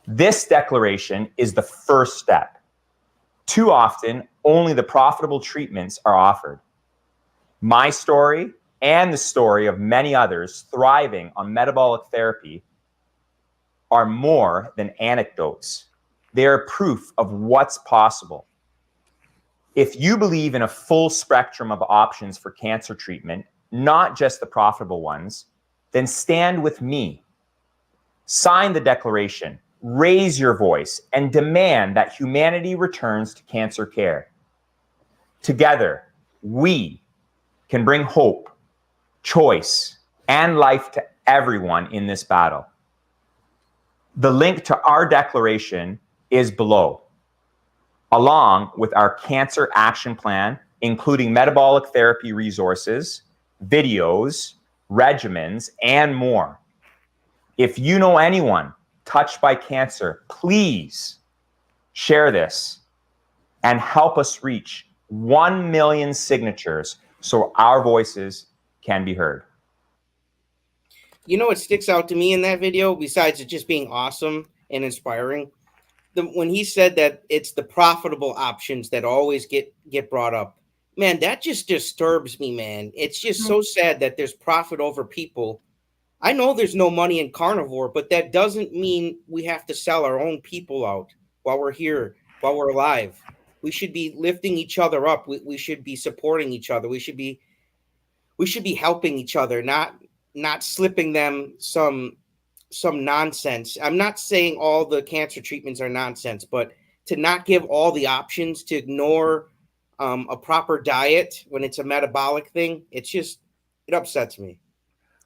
This declaration is the first step. Too often, only the profitable treatments are offered. My story and the story of many others thriving on metabolic therapy are more than anecdotes. They are proof of what's possible. If you believe in a full spectrum of options for cancer treatment, not just the profitable ones, then stand with me. Sign the declaration, raise your voice, and demand that humanity returns to cancer care. Together, we can bring hope, choice, and life to everyone in this battle. The link to our declaration is below, along with our cancer action plan, including metabolic therapy resources, videos, regimens, and more. If you know anyone touched by cancer, please share this and help us reach 1 million signatures so our voices can be heard. You know what sticks out to me in that video, besides it just being awesome and inspiring? When he said that it's the profitable options that always get brought up. Man, that just disturbs me, man. It's just so sad that there's profit over people. I know there's no money in carnivore, but that doesn't mean we have to sell our own people out while we're here, while we're alive. We should be lifting each other up. We should be supporting each other. We should be helping each other, not slipping them some nonsense. I'm not saying all the cancer treatments are nonsense, but to not give all the options, to ignore a proper diet when it's a metabolic thing, it upsets me.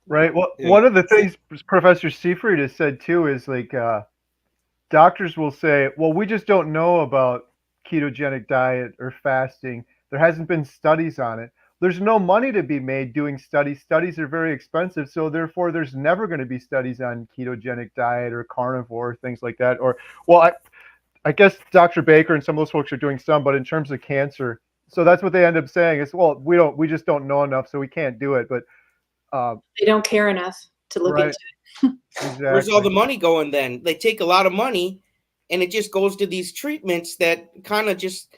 Right. Well, Yeah. one of the things Professor Seifried has said too is like doctors will say, well, we just don't know about ketogenic diet or fasting. There hasn't been studies on it. There's no money to be made doing studies. Studies are very expensive. So therefore, there's never going to be studies on ketogenic diet or carnivore, things like that. Or, well, I guess Dr. Baker and some of those folks are doing some, but in terms of cancer, so that's what they end up saying is, well, we just don't know enough, so we can't do it. But They don't care enough to look right. into it. Exactly. Where's all the money going then? They take a lot of money and it just goes to these treatments that kind of just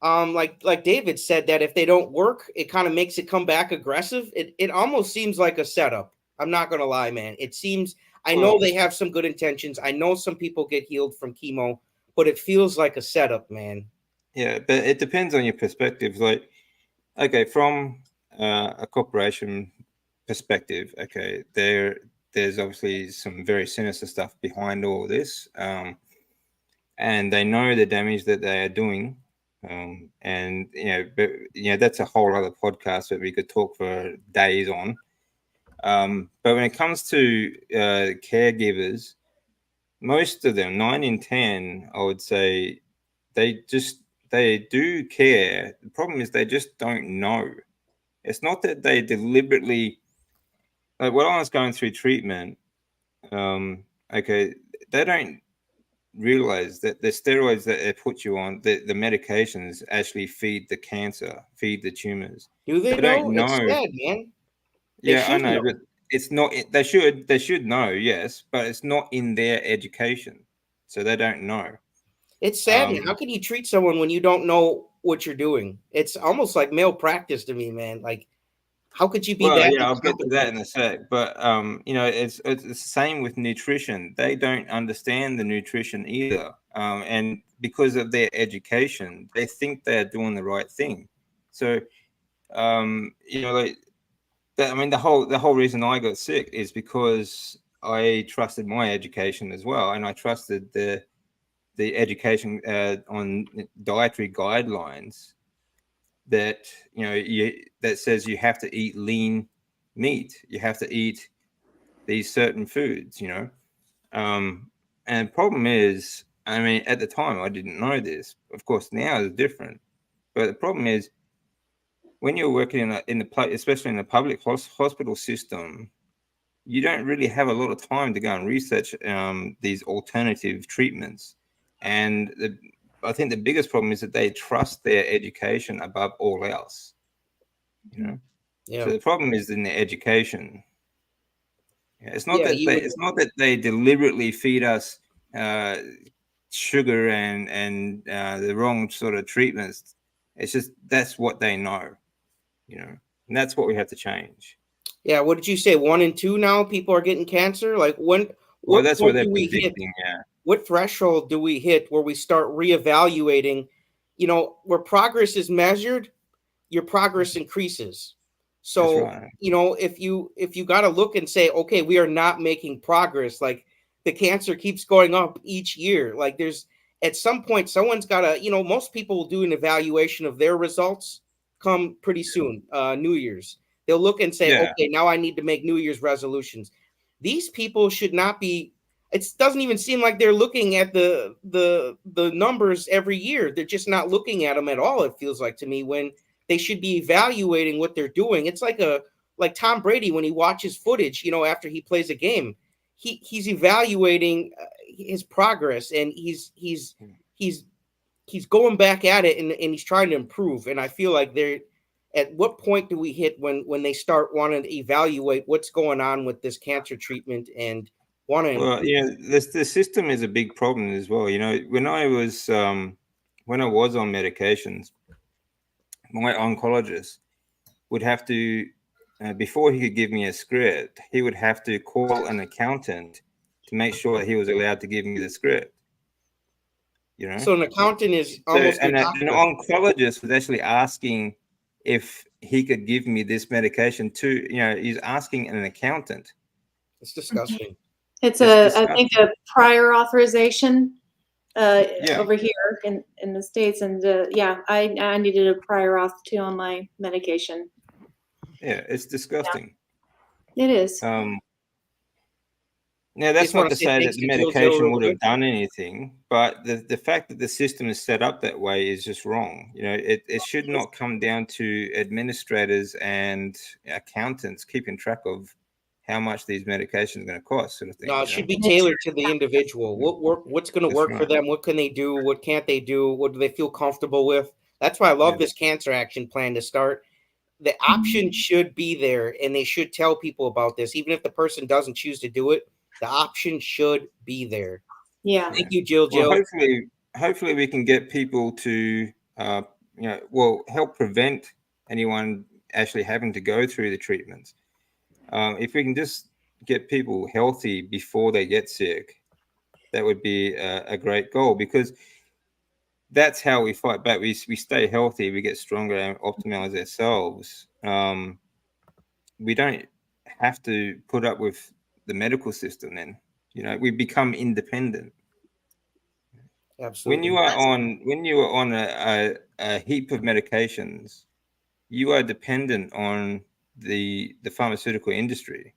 like David said, that if they don't work, it kind of makes it come back aggressive. It almost seems like a setup. I'm not gonna lie, man. It seems, I know they have some good intentions. I know some people get healed from chemo, but it feels like a setup, man. Yeah, but it depends on your perspective. Like, okay, from a corporation perspective, okay, there's obviously some very sinister stuff behind all this, and they know the damage that they are doing, and but that's a whole other podcast that we could talk for days on. But when it comes to caregivers, most of them, 9 in 10, I would say, they do care. The problem is they just don't know. It's not that they deliberately, like when I was going through treatment, okay, they don't realize that the steroids that they put you on, the medications actually feed the cancer, feed the tumors. Do they don't know? know. It's sad, man. They Yeah, I should know, know. but it's not. They should know, yes, but it's not in their education, so they don't know. It's sad, man. How can you treat someone when you don't know what you're doing? It's almost like malpractice to me, man. Like, how could you be Well, that? yeah, I'll get to that in a sec. But it's the same with nutrition. They don't understand the nutrition either, and because of their education, they think they're doing the right thing. So, like that. I mean, the whole reason I got sick is because I trusted my education as well, and I trusted the education on dietary guidelines that that says you have to eat lean meat, you have to eat these certain foods, and the problem is, I mean, at the time I didn't know this. Of course, now it's different, but the problem is when you're working especially in the public hospital system, you don't really have a lot of time to go and research these alternative treatments. And I think the biggest problem is that they trust their education above all else. Yeah. So the problem is in the education. It's not it's not that they deliberately feed us sugar and the wrong sort of treatments. It's just that's what they know, and that's what we have to change. Yeah, what did you say? 1 in 2 now people are getting cancer? Like Well, what that's what point they're do we hit? predicting. Yeah. What threshold do we hit where we start reevaluating? Where progress is measured, your progress increases. So, That's right. if you got to look and say, okay, we are not making progress, like the cancer keeps going up each year. Like there's at some point someone's got to, most people will do an evaluation of their results come pretty soon, New Year's. They'll look and say, Yeah. okay, now I need to make New Year's resolutions. These people should not be, it doesn't even seem like they're looking at the numbers every year. They're just not looking at them at all. It feels like to me, when they should be evaluating what they're doing. It's like Tom Brady when he watches footage, after he plays a game, he's evaluating his progress, and he's going back at it, and he's trying to improve. And I feel like at what point do we hit when they start wanting to evaluate what's going on with this cancer treatment and want to Well, the system is a big problem as well. When I was on medications, my oncologist would have to, before he could give me a script, he would have to call an accountant to make sure that he was allowed to give me the script. So an accountant is almost an oncologist was actually asking if he could give me this medication too. He's asking an accountant. It's disgusting. It's I think a prior authorization over here in the States. And I needed a prior auth too on my medication. Yeah, it's disgusting. Yeah. It is. Now, that's not to say that the medication would have done anything, but the fact that the system is set up that way is just wrong. It should not come down to administrators and accountants keeping track of how much these medications are going to cost, sort of thing. No, it should be tailored to the individual. What's going to work for them? What can they do? What can't they do? What do they feel comfortable with? That's why I love this cancer action plan to start. The option should be there, and they should tell people about this, even if the person doesn't choose to do it. The option should be there. Yeah. Thank you, Jill. Well, hopefully we can get people to, help prevent anyone actually having to go through the treatments. If we can just get people healthy before they get sick, that would be a great goal, because that's how we fight back. We stay healthy, we get stronger and optimize ourselves. We don't have to put up with the medical system then. We become independent. Absolutely. When you are on a heap of medications, you are dependent on the pharmaceutical industry.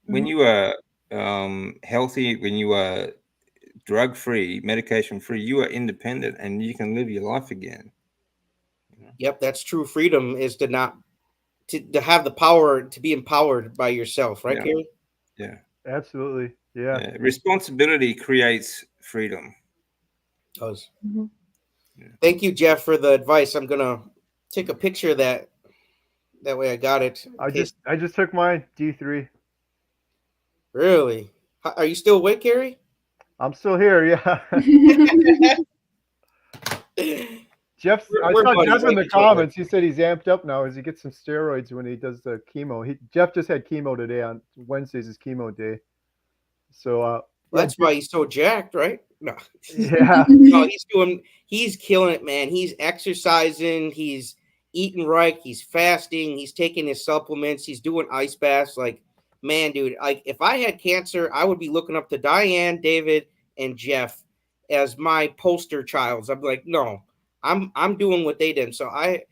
When you are healthy, when you are drug free, medication free, you are independent and you can live your life again. Yep, that's true. Freedom is to have the power to be empowered by yourself, right, Kerry? Yeah, absolutely. Yeah. Responsibility creates freedom. It does. Thank you, Jeff, for the advice. I'm gonna take a picture of that. That way, I got it. I just took mine D3. Really? Are you still awake, Kerry? I'm still here. Yeah. I saw Jeff in the comments. He said he's amped up now as he gets some steroids when he does the chemo. Jeff just had chemo today. On Wednesdays is chemo day. So that's why he's so jacked, right? No. Yeah. No, he's killing it, man. He's exercising, he's eating right, he's fasting, he's taking his supplements, he's doing ice baths. Like, man, dude, like if I had cancer, I would be looking up to Diane, David, and Jeff as my poster childs. I'm like, no. I'm doing what they did. So I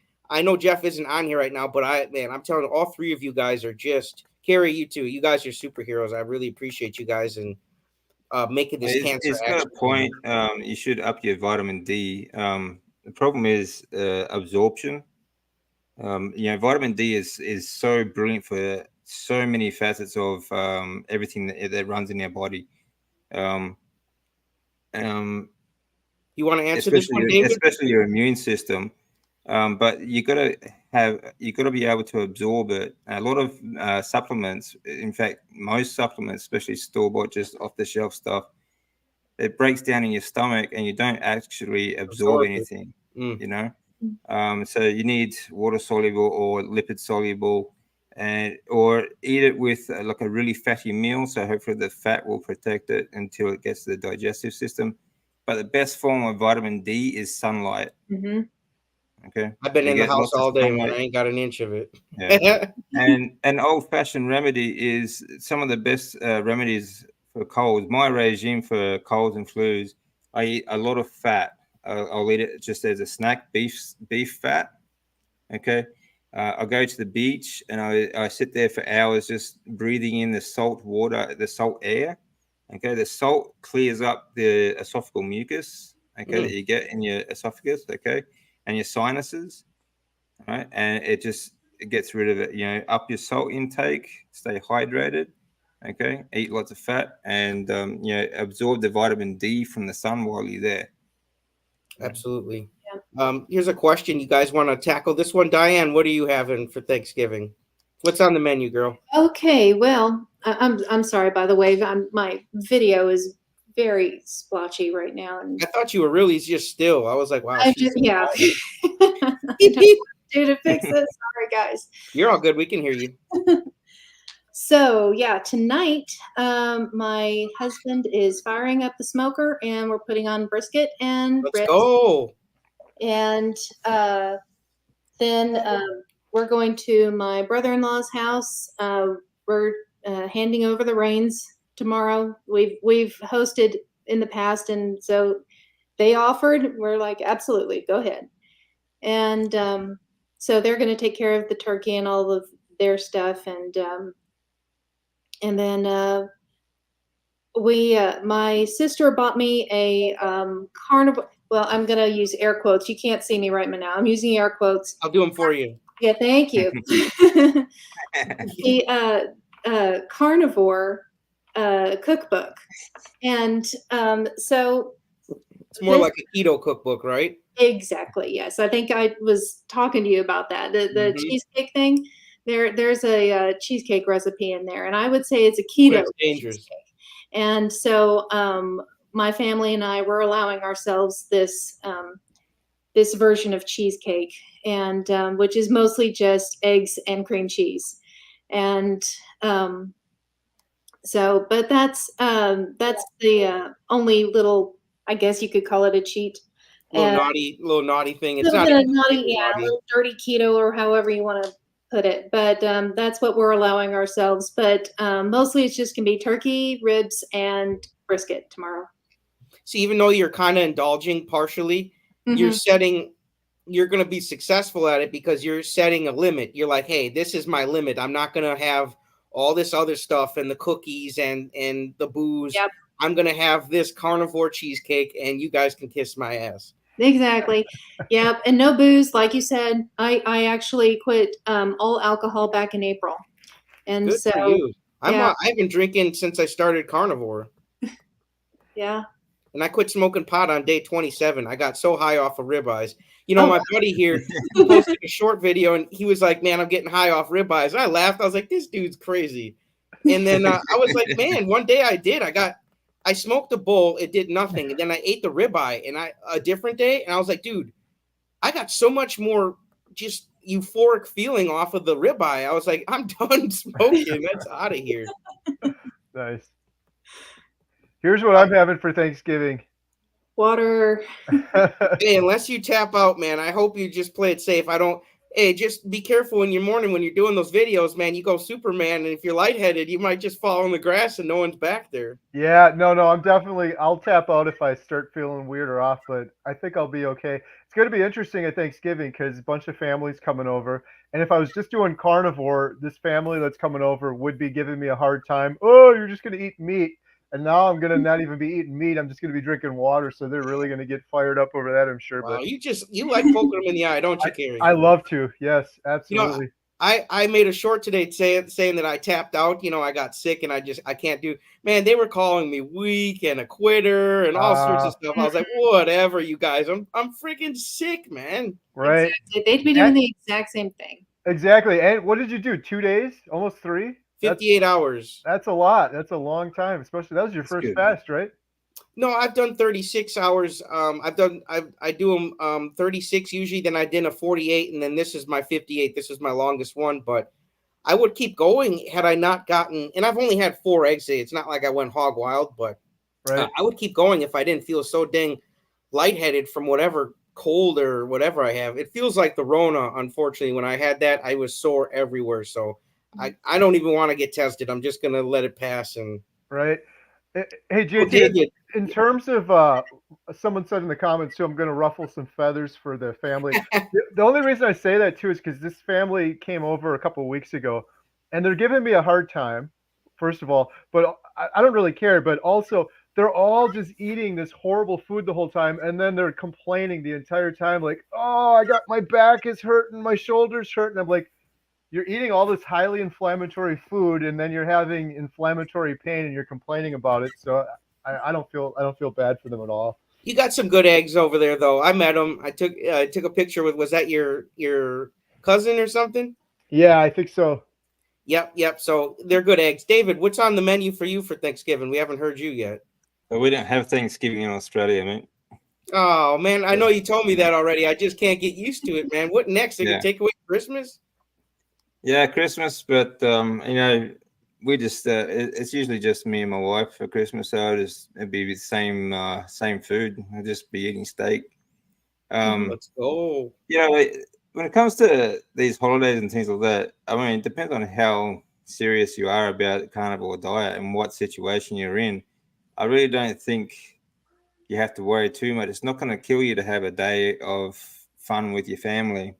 know Jeff isn't on here right now, but I'm telling you, all three of you guys are just Kerry, you too. You guys are superheroes. I really appreciate you guys and making this cancer. It's got a point. You should up your vitamin D. The problem is absorption. Vitamin D is so brilliant for so many facets of everything that runs in our body. You want to answer this one, David? Especially your immune system, but you got to be able to absorb it. A lot of supplements, in fact, most supplements, especially store-bought, just off-the-shelf stuff, it breaks down in your stomach, and you don't actually absorb anything. So you need water-soluble or lipid-soluble, or eat it with like a really fatty meal. So hopefully the fat will protect it until it gets to the digestive system. But the best form of vitamin D is sunlight. Mm-hmm. Okay. I've been in the house all day, man. I ain't got an inch of it. Yeah. And an old-fashioned remedy is some of the best remedies for colds. My regime for colds and flus, I eat a lot of fat. I'll eat it just as a snack, beef fat. Okay. I go to the beach and I sit there for hours just breathing in the salt water, the salt air. Okay, the salt clears up the esophageal mucus, okay, that you get in your esophagus, okay, and your sinuses, right? And it gets rid of it. You know, up your salt intake, stay hydrated, okay, eat lots of fat, and you know, absorb the vitamin D from the sun while you're there. Absolutely. Yeah. Here's a question you guys want to tackle. This one, Diane, what are you having for Thanksgiving? What's on the menu, girl? Okay, well, I'm sorry, by the way. My video is very splotchy right now, and I thought you were really just still. I was like, wow, I she's just yeah. quiet. I don't do to fix this. Sorry, guys. You're all good. We can hear you. So yeah, tonight my husband is firing up the smoker, and we're putting on brisket and Let's ribs, go. and then we're going to my brother-in-law's house. We're handing over the reins tomorrow. We've hosted in the past, and so they offered. We're like, absolutely, go ahead. And so they're going to take care of the turkey and all of their stuff, and then my sister bought me a carnivore. Well, I'm going to use air quotes. You can't see me right now. I'm using air quotes. I'll do them for you. Yeah, thank you. The carnivore cookbook, and so It's more like a keto cookbook, right? exactly, yes. I think I was talking to you about that. The Mhm. cheesecake thing. There's a cheesecake recipe in there, and I would say it's a keto It's dangerous. cheesecake. And so my family and I were allowing ourselves this this version of cheesecake, and which is mostly just eggs and cream cheese. And so, but that's the only little, I guess you could call it a cheat. Little And naughty thing. a It's little not bit of even naughty, super yeah, a naughty. little dirty keto or however you want to put it. But that's what we're allowing ourselves. But mostly it's just gonna be turkey, ribs, and brisket tomorrow. See, even though you're kind of indulging partially, you're Mhm. you're going to be successful at it because you're setting a limit. You're like, hey, this is my limit. I'm not going to have all this other stuff and the cookies and the booze. Yep. I'm going to have this carnivore cheesecake and you guys can kiss my ass. Exactly. Yep. And no booze, like you said. I actually quit all alcohol back in April, and Good so for you. yeah, I've been drinking since I started carnivore. yeah. And I quit smoking pot on day 27. I got so high off of ribeyes. You know, Oh, my buddy here, he posted a short video and he was like, man, I'm getting high off ribeyes. And I laughed. I was like, this dude's crazy. And then I was like, man, one day I smoked a bowl. It did nothing. And then I ate the ribeye and a different day. And I was like, dude, I got so much more just euphoric feeling off of the ribeye. I was like, I'm done smoking. That's out of here. Nice. Here's what I'm having for Thanksgiving. water. Hey, unless you tap out, man, I hope you just play it safe. Hey, just be careful in your morning when you're doing those videos, man. You go Superman, and if you're lightheaded, you might just fall in the grass and no one's back there. Yeah, no, I'll tap out if I start feeling weird or off, but I think I'll be okay. It's going to be interesting at Thanksgiving because a bunch of families coming over. And if I was just doing carnivore, this family that's coming over would be giving me a hard time. Oh, you're just going to eat meat. And now I'm going to not even be eating meat. I'm just going to be drinking water. So they're really going to get fired up over that, I'm sure. Wow, But you like poking them in the eye, don't you, Kerry? I love to. Yes, You know, absolutely. I made a short today saying that I tapped out. You know, I got sick and I can't do. Man, they were calling me weak and a quitter and all sorts of stuff. I was like, whatever, you guys. I'm freaking sick, man. Right. Exactly. They'd be doing the exact same thing. Exactly. And what did you do? 2 days? Almost 3? 58 hours. That's a lot. That's a long time, especially that was your first fast, right? No, I've done 36 hours. I do them 36 usually. Then I did a 48, and then this is my 58. This is my longest one. But I would keep going had I not gotten. And I've only had 4 eggs today. It's not like I went hog wild, but right. I would keep going if I didn't feel so dang lightheaded from whatever cold or whatever I have. It feels like the Rona. Unfortunately, when I had that, I was sore everywhere. So I don't even want to get tested. I'm just gonna let it pass. And right. Hey, JT, David, in terms of someone said in the comments too, I'm going to ruffle some feathers for the family. The only reason I say that too is because this family came over a couple of weeks ago, and they're giving me a hard time, first of all. But I don't really care. But also, they're all just eating this horrible food the whole time, and then they're complaining the entire time, like, "Oh, I got my back is hurting, my shoulders hurting." I'm like, you're eating all this highly inflammatory food, and then you're having inflammatory pain, and you're complaining about it. So I don't feel bad for them at all. You got some good eggs over there, though. I met them. I took a picture with. Was that your cousin or something? Yeah, I think so. Yep. So they're good eggs. David, what's on the menu for you for Thanksgiving? We haven't heard you yet. But we don't have Thanksgiving in Australia, mate. Oh man, I know you told me that already. I just can't get used to it, man. What next? They Yeah. can take away Christmas? Yeah, Christmas, but we just it's usually just me and my wife for Christmas, so it'd be the same food. I'd just be eating steak. Let's go. When it comes to these holidays and things like that, I mean, it depends on how serious you are about carnivore diet and what situation you're in. I really don't think you have to worry too much. It's not going to kill you to have a day of fun with your family.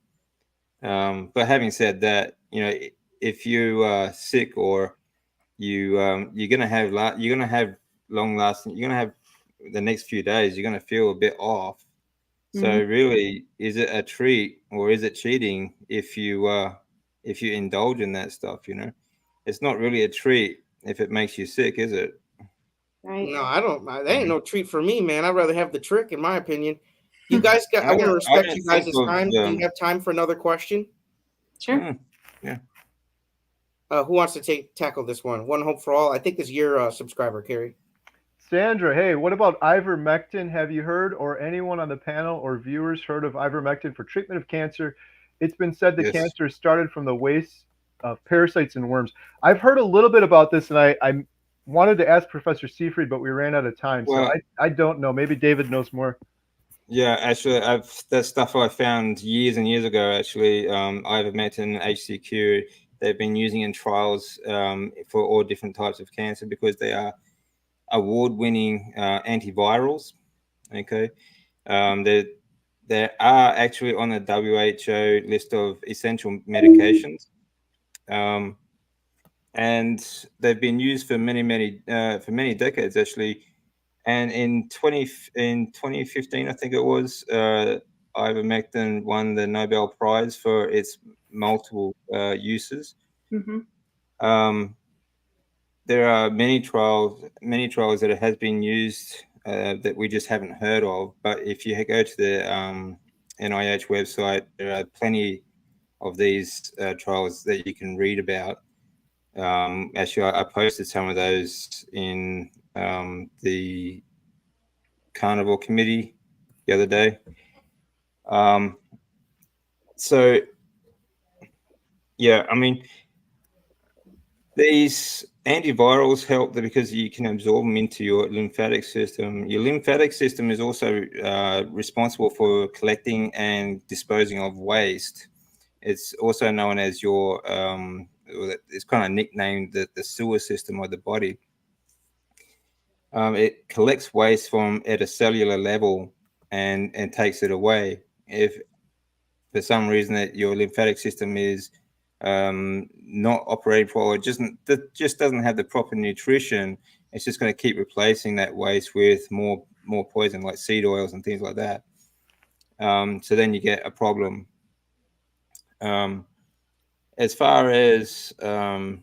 But having said that, if you are sick or you're gonna have long lasting, you're gonna have the next few days, you're gonna feel a bit off. So really, is it a treat or is it cheating if you indulge in that stuff? It's not really a treat if it makes you sick, is it? Right. No, I don't. That ain't no treat for me, man. I'd rather have the trick, in my opinion. You guys got. I want to respect you guys' time. Do you have time for another question? Sure. Yeah. Who wants to tackle this one? One hope for all. I think this is your subscriber, Kerry. Sandra, hey, what about ivermectin? Have you heard, or anyone on the panel or viewers heard of ivermectin for treatment of cancer? It's been said that cancer started from the waste of parasites and worms. I've heard a little bit about this, and I wanted to ask Professor Seyfried, but we ran out of time. Well, so I don't know. Maybe David knows more. Yeah, actually, that's stuff I found years and years ago. Actually, ivermectin, HCQ, they've been using in trials for all different types of cancer because they are award-winning antivirals. Okay, they are actually on the WHO list of essential medications, and they've been used for many decades actually. And in 2015, I think it was, ivermectin won the Nobel Prize for its multiple uses. There are many trials that it has been used that we just haven't heard of. But if you go to the NIH website, there are plenty of these trials that you can read about. Actually, I posted some of those in the Carnivore committee the other day. So yeah, I mean, these antivirals help because you can absorb them into your lymphatic system. Your lymphatic system is also responsible for collecting and disposing of waste. It's also known as your it's kind of nicknamed the sewer system of the body. It collects waste at a cellular level and takes it away. If for some reason that your lymphatic system is not operating for, or just doesn't have the proper nutrition, it's just going to keep replacing that waste with more poison, like seed oils and things like that. So then you get a problem. As far as the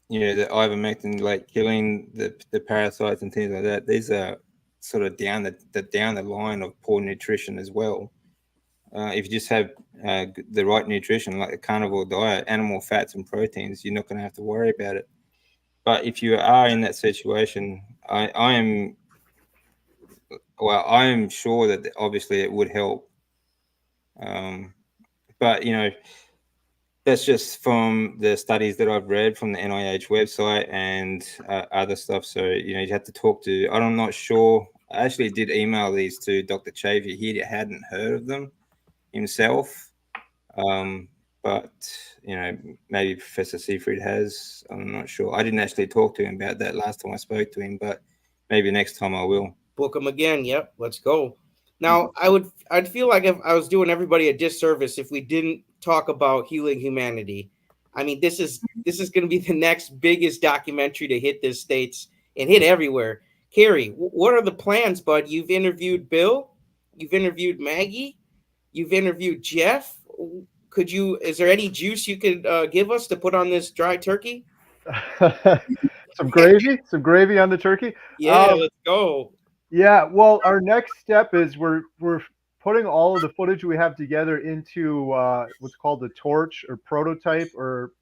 ivermectin, like killing the parasites and things like that, these are sort of down the line of poor nutrition as well. If you just have the right nutrition, like a carnivore diet, animal fats and proteins, you're not going to have to worry about it. But if you are in that situation, I am sure that obviously it would help. But that's just from the studies that I've read from the NIH website and other stuff. So, you have to talk to, I'm not sure. I actually did email these to Dr. Chavia. He hadn't heard of them himself. But, maybe Professor Seyfried has. I'm not sure. I didn't actually talk to him about that last time I spoke to him, but maybe next time I will. Book them again. Yep, let's go. Now, I'd feel like if I was doing everybody a disservice if we didn't talk about healing humanity. I mean, this is going to be the next biggest documentary to hit the states and hit everywhere. Kerry, what are the plans, bud? You've interviewed Bill, you've interviewed Maggie, you've interviewed Jeff. Could you? Is there any juice you could give us to put on this dry turkey? Some gravy on the turkey. Yeah, let's go. Yeah, well, our next step is we're putting all of the footage we have together into what's called the torch or prototype, or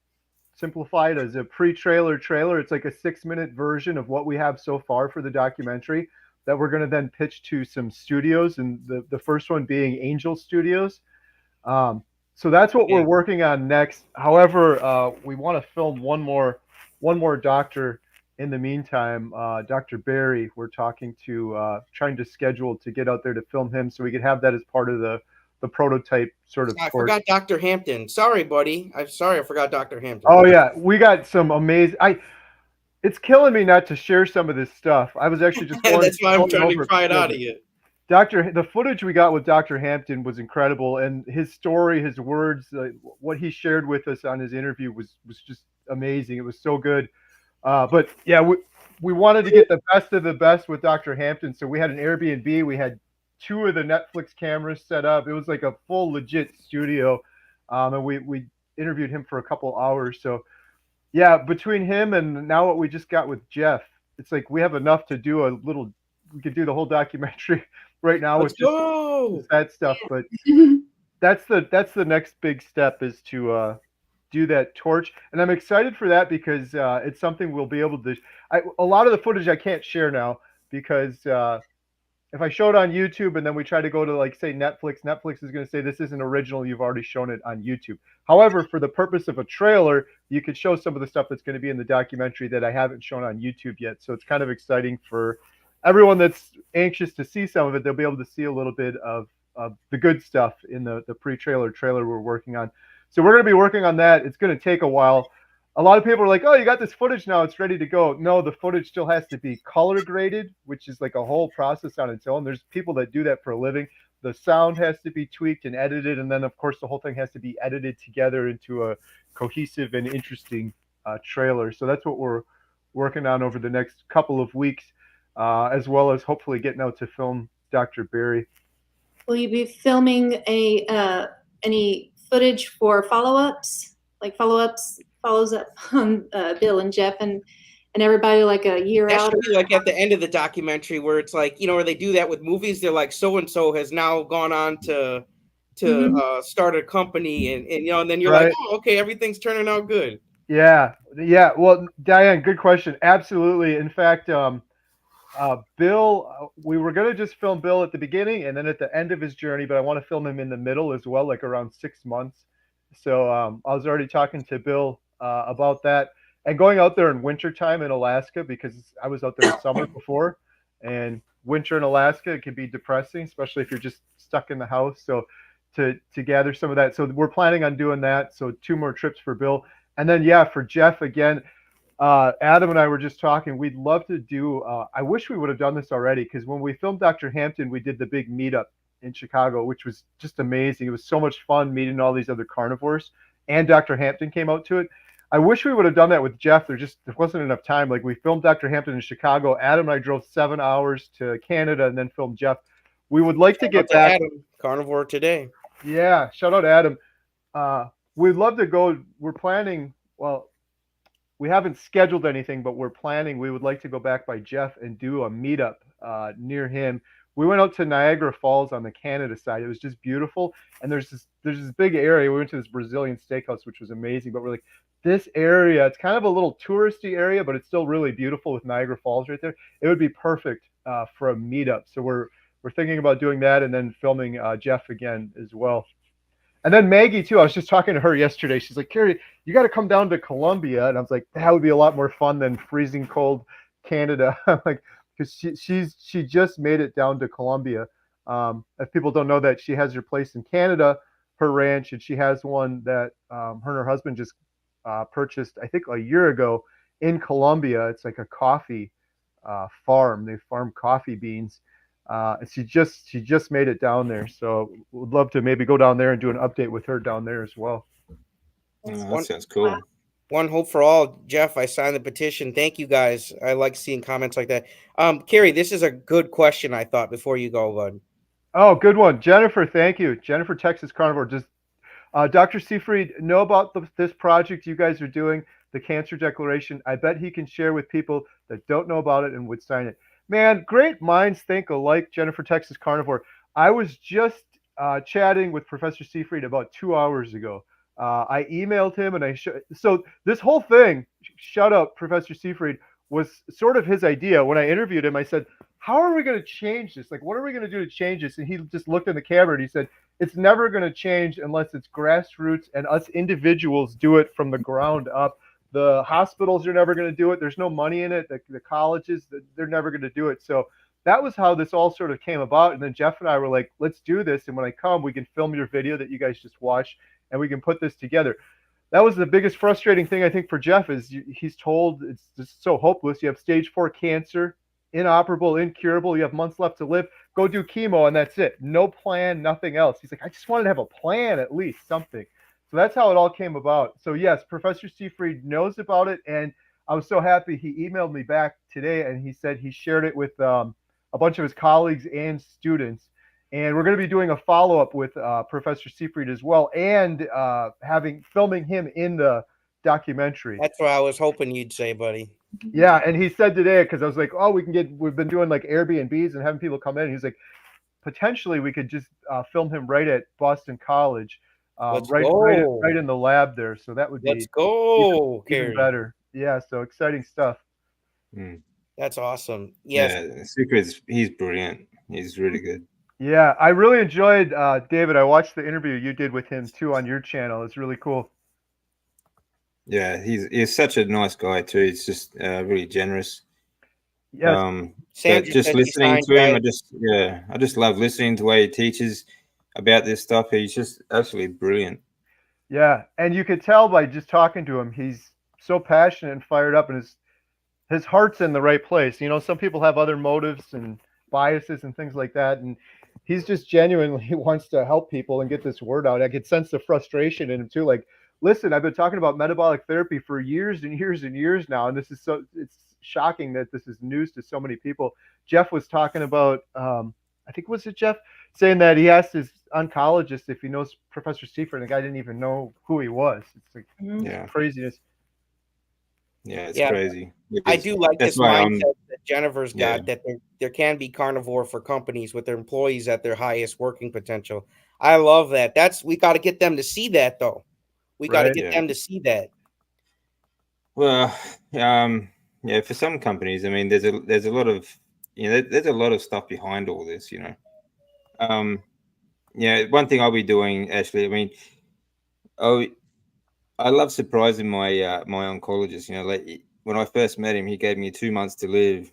simplified as a pre-trailer trailer. It's like a 6-minute version of what we have so far for the documentary that we're going to then pitch to some studios, and the first one being Angel Studios. So that's what we're working on next. However, we want to film one more doctor in the meantime. Dr. Barry, we're talking to, trying to schedule to get out there to film him so we could have that as part of the prototype sort of. I forgot Dr. Hampton. Sorry, buddy. I'm sorry I forgot Dr. Hampton. Oh yeah, we got some amazing. It's killing me not to share some of this stuff. I was actually just going, that's why I'm trying to pry it out of you. The footage we got with Dr. Hampton was incredible, and his story, his words, what he shared with us on his interview was just amazing. It was so good. But yeah, we wanted to get the best of the best with Dr. Hampton, so we had an Airbnb. We had 2 of the Netflix cameras set up. It was like a full legit studio, and we interviewed him for a couple hours. So yeah, between him and now what we just got with Jeff, it's like we have enough to do a little. We could do the whole documentary right now with just that stuff. But that's the next big step, is to do that torch, and I'm excited for that because it's something we'll be able to. A lot of the footage I can't share now because if I show it on YouTube and then we try to go to, like, say, Netflix is going to say this isn't original. You've already shown it on YouTube. However, for the purpose of a trailer, you could show some of the stuff that's going to be in the documentary that I haven't shown on YouTube yet. So it's kind of exciting for everyone that's anxious to see some of it. They'll be able to see a little bit of the good stuff in the pre-trailer trailer we're working on. So we're going to be working on that. It's going to take a while. A lot of people are like, oh, you got this footage now, it's ready to go. No, the footage still has to be color graded, which is like a whole process on its own. There's people that do that for a living. The sound has to be tweaked and edited. And then, of course, the whole thing has to be edited together into a cohesive and interesting trailer. So that's what we're working on over the next couple of weeks, as well as hopefully getting out to film Dr. Barry. Will you be filming any footage for follow-ups? Like follows up on Bill and Jeff and everybody, like a year that out? Should be like at the end of the documentary where it's like, where they do that with movies. They're like, so-and-so has now gone on to start a company, and then you're right. like, oh, okay, everything's turning out good. Yeah. Well, Diane, good question. Absolutely. In fact, Bill, we were going to just film Bill at the beginning and then at the end of his journey, but I want to film him in the middle as well, like around 6 months. So I was already talking to Bill about that, and going out there in wintertime in Alaska, because I was out there in summer before, and winter in Alaska, it can be depressing, especially if you're just stuck in the house. So to gather some of that. So we're planning on doing that. So 2 more trips for Bill. And then, yeah, for Jeff, again, Adam and I were just talking. We'd love to do, I wish we would have done this already, because when we filmed Dr. Hampton, we did the big meetup in Chicago, which was just amazing. It was so much fun meeting all these other carnivores, and Dr. Hampton came out to it. I wish we would have done that with Jeff. There wasn't enough time. Like, we filmed Dr. Hampton in Chicago. Adam and I drove 7 hours to Canada and then filmed Jeff. We would like to get back. Adam, Carnivore Today. Yeah, shout out Adam. We'd love to go. We're planning, well, we haven't scheduled anything, but we're planning. We would like to go back by Jeff and do a meetup near him. We went out to Niagara Falls on the Canada side. It was just beautiful. And there's this big area. We went to this Brazilian steakhouse, which was amazing. But we're like, this area, it's kind of a little touristy area, but it's still really beautiful with Niagara Falls right there. It would be perfect for a meetup. So we're thinking about doing that, and then filming Jeff again as well. And then Maggie too. I was just talking to her yesterday. She's like, Kerry, you got to come down to Colombia. And I was like, that would be a lot more fun than freezing cold Canada. Like, because she just made it down to Colombia. If people don't know that, she has her place in Canada, her ranch, and she has one that her and her husband just purchased, I think, a year ago in Colombia. It's like a coffee farm. They farm coffee beans. And she just made it down there. So would love to maybe go down there and do an update with her down there as well. Oh, One- that sounds cool. One hope for all. Jeff, I signed the petition. Thank you guys. I like seeing comments like that. Kerry, this is a good question, I thought, before you go, bud. Oh, good one. Jennifer, thank you. Jennifer, Texas Carnivore. Does Dr. Seafried know about this project you guys are doing, the Cancer Declaration? I bet he can share with people that don't know about it and would sign it. Man, great minds think alike, Jennifer, Texas Carnivore. I was just chatting with Professor Seafried about 2 hours ago. I emailed him and so this whole thing, shut up, Professor Seafried, was sort of his idea. When I interviewed him, I said, how are we going to change this? Like, what are we going to do to change this? And he just looked in the camera and he said, it's never going to change unless it's grassroots and us individuals do it from the ground up. The hospitals are never going to do it. There's no money in it. The colleges, they're never going to do it. So that was how this all sort of came about. And then Jeff and I were like, let's do this. And when I come, we can film your video that you guys just watched and we can put this together. That was the biggest frustrating thing, I think, for Jeff is he's told it's just so hopeless. You have stage 4 cancer, inoperable, incurable. You have months left to live. Go do chemo and that's it. No plan, nothing else. He's like, I just wanted to have a plan, at least something. So that's how it all came about. So yes, Professor Seafried knows about it. And I was so happy he emailed me back today and he said he shared it with a bunch of his colleagues and students. And we're going to be doing a follow-up with Professor Seafried as well, and filming him in the documentary. That's what I was hoping you'd say, buddy. Yeah, and he said today, because I was like, oh, we've been doing like Airbnbs and having people come in. He's like, potentially we could just film him right at Boston College, right in the lab there. So that would be even better. Yeah, so exciting stuff. That's awesome. Yes. Yeah, Secret's, he's brilliant. He's really good. Yeah, I really enjoyed David. I watched the interview you did with him too on your channel. It's really cool. Yeah, he's such a nice guy too. He's just really generous. Yes. Just listening to him, I just love listening to the way he teaches about this stuff. He's just absolutely brilliant. Yeah, and you could tell by just talking to him, he's so passionate and fired up, and his heart's in the right place. You know, some people have other motives and biases and things like that, and he's just genuinely wants to help people and get this word out. I could sense the frustration in him too. Like, listen, I've been talking about metabolic therapy for years and years and years now, and it's shocking that this is news to so many people. Jeff was talking about, I think, was it Jeff, saying that he asked his oncologist if he knows Professor Seafried, and the guy didn't even know who he was. It's like craziness. Yeah, it's crazy. I do like this mindset that Jennifer's got, that there can be carnivore for companies with their employees at their highest working potential. I love that. We got to get them to see that, though. We got to get them to see that. Well, yeah, for some companies, I mean, there's a lot of, there's a lot of stuff behind all this, Yeah, one thing I'll be doing, Ashley, I mean, I love surprising my my oncologist. Like when I first met him, he gave me 2 months to live.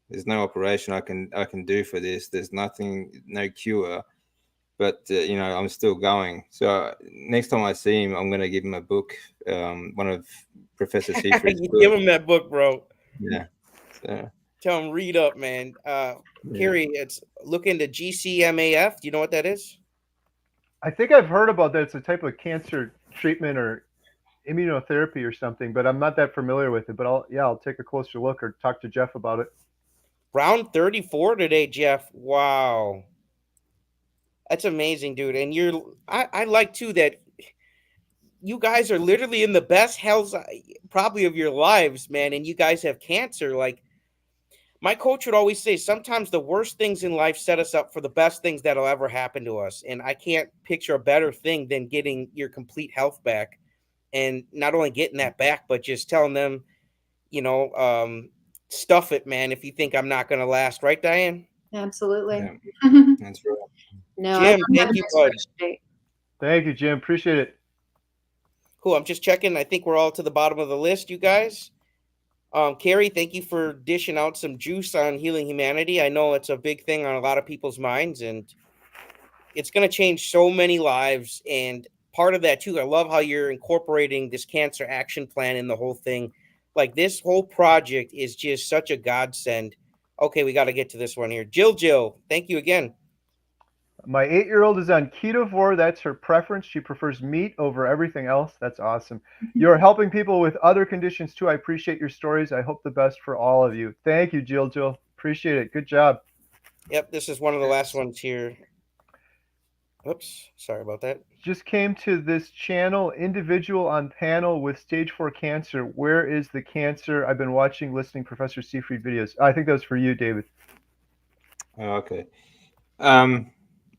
There's no operation I can do for this. There's nothing, no cure, but I'm still going. So next time I see him, I'm going to give him a book, one of Professor Seafried's books. Give him that book, bro. Yeah. So. Tell him read up, man. Kerry, look into GCMAF. Do you know what that is? I think I've heard about that. It's a type of cancer treatment or immunotherapy or something, but I'm not that familiar with it. But I'll take a closer look or talk to Jeff about it. Round 34 today, Jeff. Wow. That's amazing, dude. And I like too that you guys are literally in the best health probably of your lives, man. And you guys have cancer. Like, my coach would always say, sometimes the worst things in life set us up for the best things that'll ever happen to us. And I can't picture a better thing than getting your complete health back. And not only getting that back, but just telling them, stuff it, man, if you think I'm not going to last. Right, Diane? Absolutely. Yeah. That's right. No, Jim, thank you, bud. Thank you, Jim. Appreciate it. Cool. I'm just checking. I think we're all to the bottom of the list, you guys. Kerry, thank you for dishing out some juice on healing humanity. I know it's a big thing on a lot of people's minds, and it's going to change so many lives. And part of that too, I love how you're incorporating this cancer action plan in the whole thing. Like, this whole project is just such a godsend. Okay, we got to get to this one here. Jill, thank you again. My 8-year-old is on ketovore. That's her preference. She prefers meat over everything else. That's awesome. You're helping people with other conditions too. I appreciate your stories. I hope the best for all of you. Thank you, Jill. Appreciate it. Good job. Yep, this is one of the last ones here. Oops, sorry about that. Just came to this channel, individual on panel with stage 4 cancer. Where is the cancer? I've been watching, listening Professor Seafried videos. I think that was for you, David. Okay.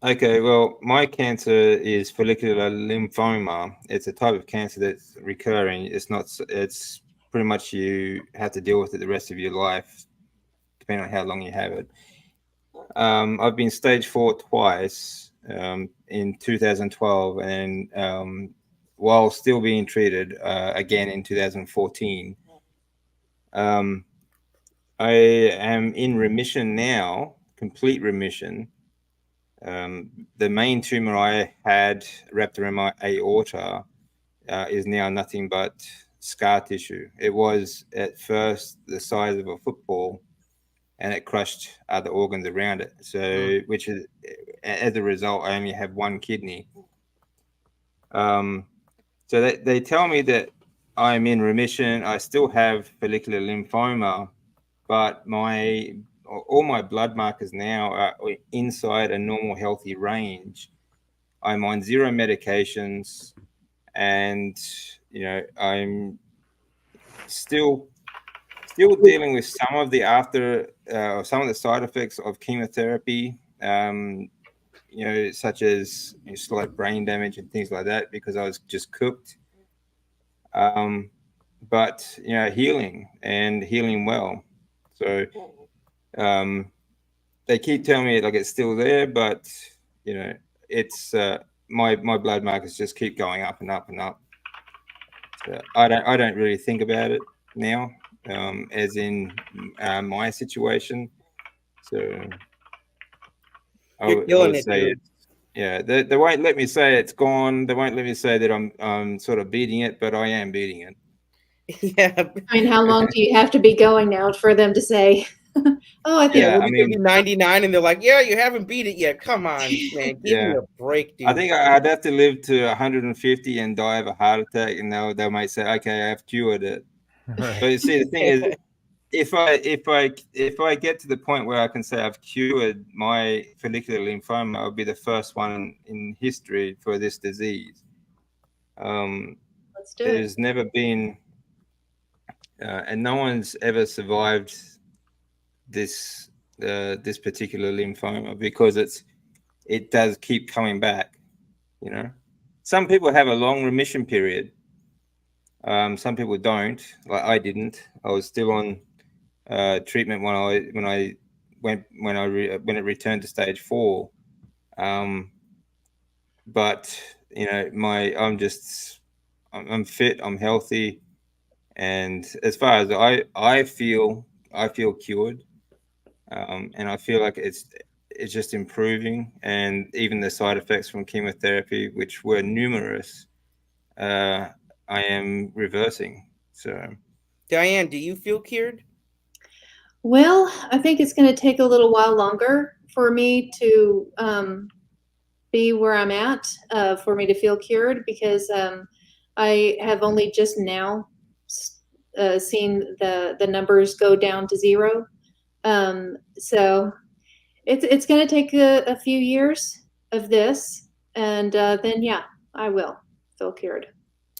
Okay, well, my cancer is follicular lymphoma. It's a type of cancer that's recurring. It's pretty much you have to deal with it the rest of your life, depending on how long you have it. I've been stage 4 twice, in 2012, and while still being treated, again in 2014. I am in remission now, complete remission. The main tumor I had wrapped around my aorta is now nothing but scar tissue. It was at first the size of a football, and it crushed other organs around it. So, which is, as a result, I only have one kidney. So they tell me that I'm in remission. I still have follicular lymphoma, but all my blood markers now are inside a normal healthy range. I'm on 0 medications, and I'm still dealing with some of the some of the side effects of chemotherapy, such as slight brain damage and things like that, because I was just cooked. But healing well. So they keep telling me like it's still there, but it's my blood markers just keep going up and up and up. So I don't really think about it now, as in my situation. So I would say they won't let me say it's gone. They won't let me say that I'm sort of beating it, but I am beating it. Yeah. I mean, how long do you have to be going now for them to say, oh, I think I mean, 99 and they're like, yeah, you haven't beat it yet. Come on, man. Give me a break, dude. I think I'd have to live to 150 and die of a heart attack, and they might say, okay, I've cured it. Right. But you see, the thing is, if I get to the point where I can say I've cured my follicular lymphoma, I'll be the first one in history for this disease. Let's do it. There's never been, and no one's ever survived this particular lymphoma, because it does keep coming back. Some people have a long remission period. Some people don't. Like I didn't. I was still on treatment when it returned to stage 4. But I'm fit. I'm healthy, and as far as I feel cured, and I feel like it's just improving, and even the side effects from chemotherapy, which were numerous, I am reversing. So, Diane, do you feel cured? Well, I think it's going to take a little while longer for me to be where I'm at, for me to feel cured, because I have only just now seen the numbers go down to 0. So it's going to take a few years of this, and then I will feel cured.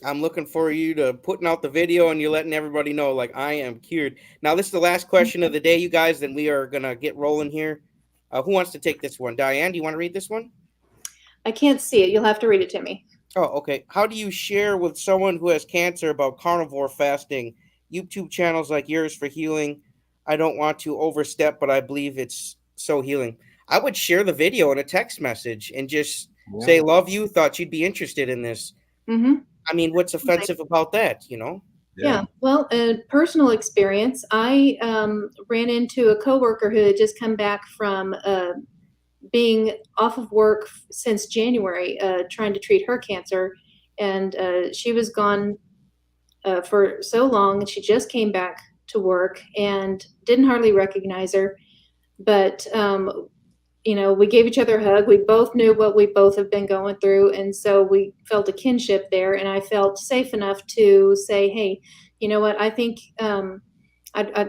I'm looking for you to putting out the video and you're letting everybody know, like, I am cured. Now, this is the last question of the day, you guys. Then we are going to get rolling here. Who wants to take this one? Diane, do you want to read this one? I can't see it. You'll have to read it to me. Oh, okay. How do you share with someone who has cancer about carnivore fasting? YouTube channels like yours for healing. I don't want to overstep, but I believe it's so healing. I would share the video in a text message and just say, love you, thought you'd be interested in this. Mm-hmm. I mean, what's offensive about that, Yeah. Well, a personal experience. I ran into a coworker who had just come back from being off of work since January, trying to treat her cancer, and she was gone for so long, and she just came back to work and didn't hardly recognize her. But we gave each other a hug. We both knew what we both have been going through, and so we felt a kinship there. And I felt safe enough to say, "Hey, you know what? I think I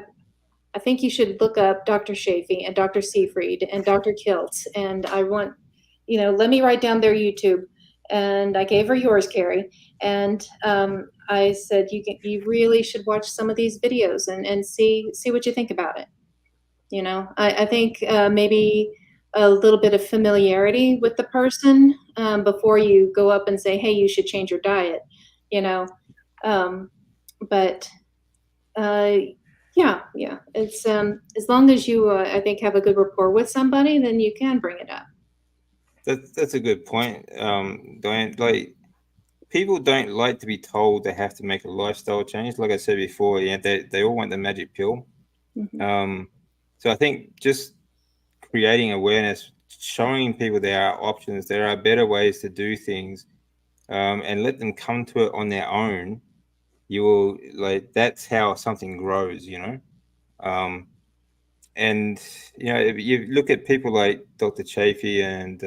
think you should look up Dr. Shafee and Dr. Seafried and Dr. Kiltz, and I want, let me write down their YouTube." And I gave her yours, Kerry. And I said, you really should watch some of these videos and see what you think about it. I think maybe a little bit of familiarity with the person before you go up and say, hey, you should change your diet, you know. But yeah, it's as long as you, I think, have a good rapport with somebody, then you can bring it up. That's a good point, Diane. Like, people don't like to be told they have to make a lifestyle change. Like I said before, they all want the magic pill. Mm-hmm. So I think just creating awareness, showing people there are options, there are better ways to do things, and let them come to it on their own. You will, like, that's how something grows, and if you look at people like Dr. Chafee and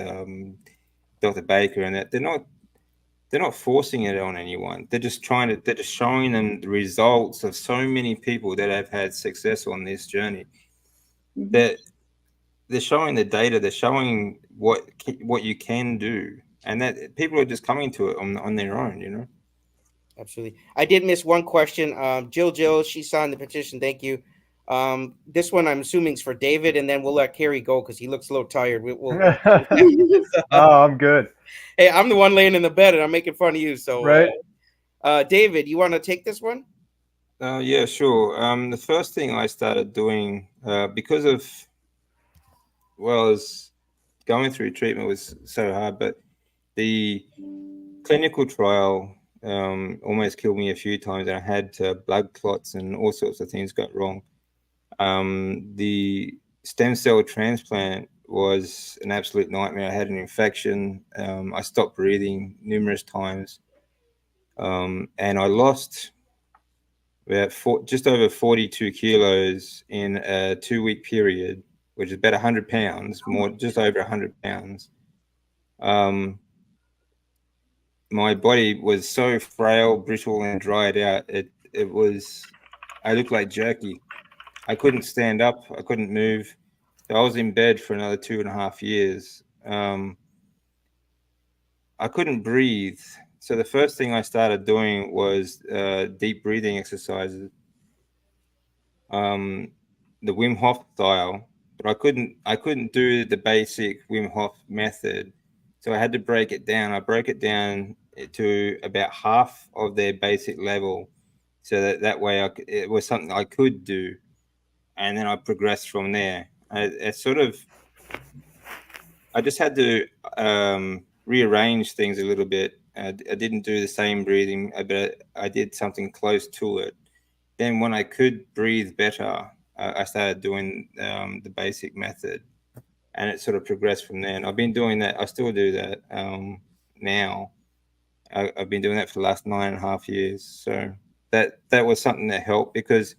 Dr. Baker, and that they're not forcing it on anyone. They're just showing them the results of so many people that have had success on this journey. Mm-hmm. That they're showing the data, they're showing what you can do, and that people are just coming to it on their own. Absolutely. I did miss one question. Jill, she signed the petition. Thank you. This one I'm assuming is for David, and then we'll let Kerry go because he looks a little tired. Oh, I'm good. Hey, I'm the one laying in the bed, and I'm making fun of you. So, right. David, you want to take this one? Yeah, sure. The first thing I started doing, because of, as going through treatment was so hard, but the clinical trial almost killed me a few times, and I had blood clots and all sorts of things got wrong. The stem cell transplant was an absolute nightmare. I had an infection. I stopped breathing numerous times, and I lost about just over 42 kilos in a 2-week period, which is about 100 pounds, just over 100 pounds. My body was so frail, brittle, and dried out. I looked like jerky. I couldn't stand up. I couldn't move. So I was in bed for another 2.5 years. I couldn't breathe. So the first thing I started doing was deep breathing exercises, the Wim Hof style. But I couldn't do the basic Wim Hof method. So I had to break it down. I broke it down to about half of their basic level, so that way it was something I could do, and then I progressed from there. I just had to rearrange things a little bit. I didn't do the same breathing, but I did something close to it. Then when I could breathe better, I started doing the basic method, and it sort of progressed from there. And I've been doing that. I still do that now. I've been doing that for the last 9.5 years. So that was something that helped, because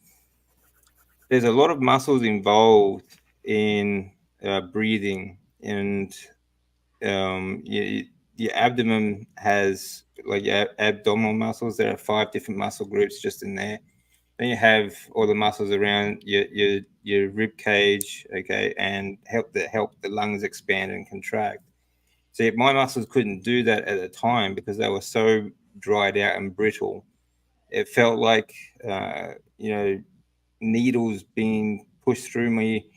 there's a lot of muscles involved in breathing, and your abdomen has, like, your abdominal muscles. There are 5 different muscle groups just in there. Then you have all the muscles around your rib cage, okay, and help the lungs expand and contract. See, my muscles couldn't do that at the time because they were so dried out and brittle. It felt like needles being pushed through me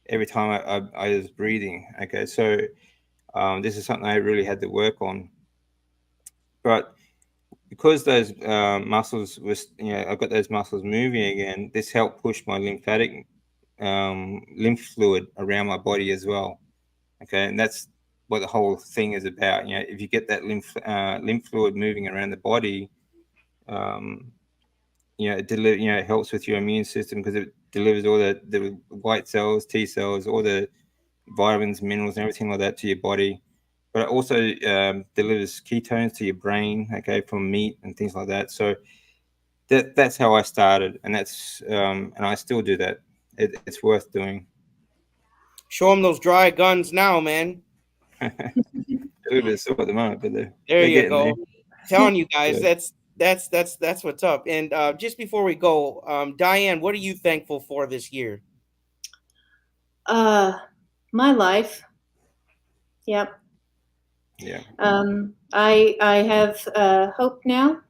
every time I was breathing. Okay, so this is something I really had to work on. But because those muscles I've got those muscles moving again, this helped push my lymphatic lymph fluid around my body as well. Okay, and that's what the whole thing is about. If you get that lymph fluid moving around the body, it helps with your immune system, because it delivers all the white cells, T cells, all the vitamins, minerals, and everything like that to your body. But it also delivers ketones to your brain, okay, from meat and things like that. So that's how I started, and that's and I still do that. It's worth doing. Show them those dry guns now, man. A little bit sore at the moment, but There they're you getting go. there. Telling you guys, Yeah. that's what's up. And just before we go, Diane, what are you thankful for this year? My life. Yep. Yeah. I have hope now.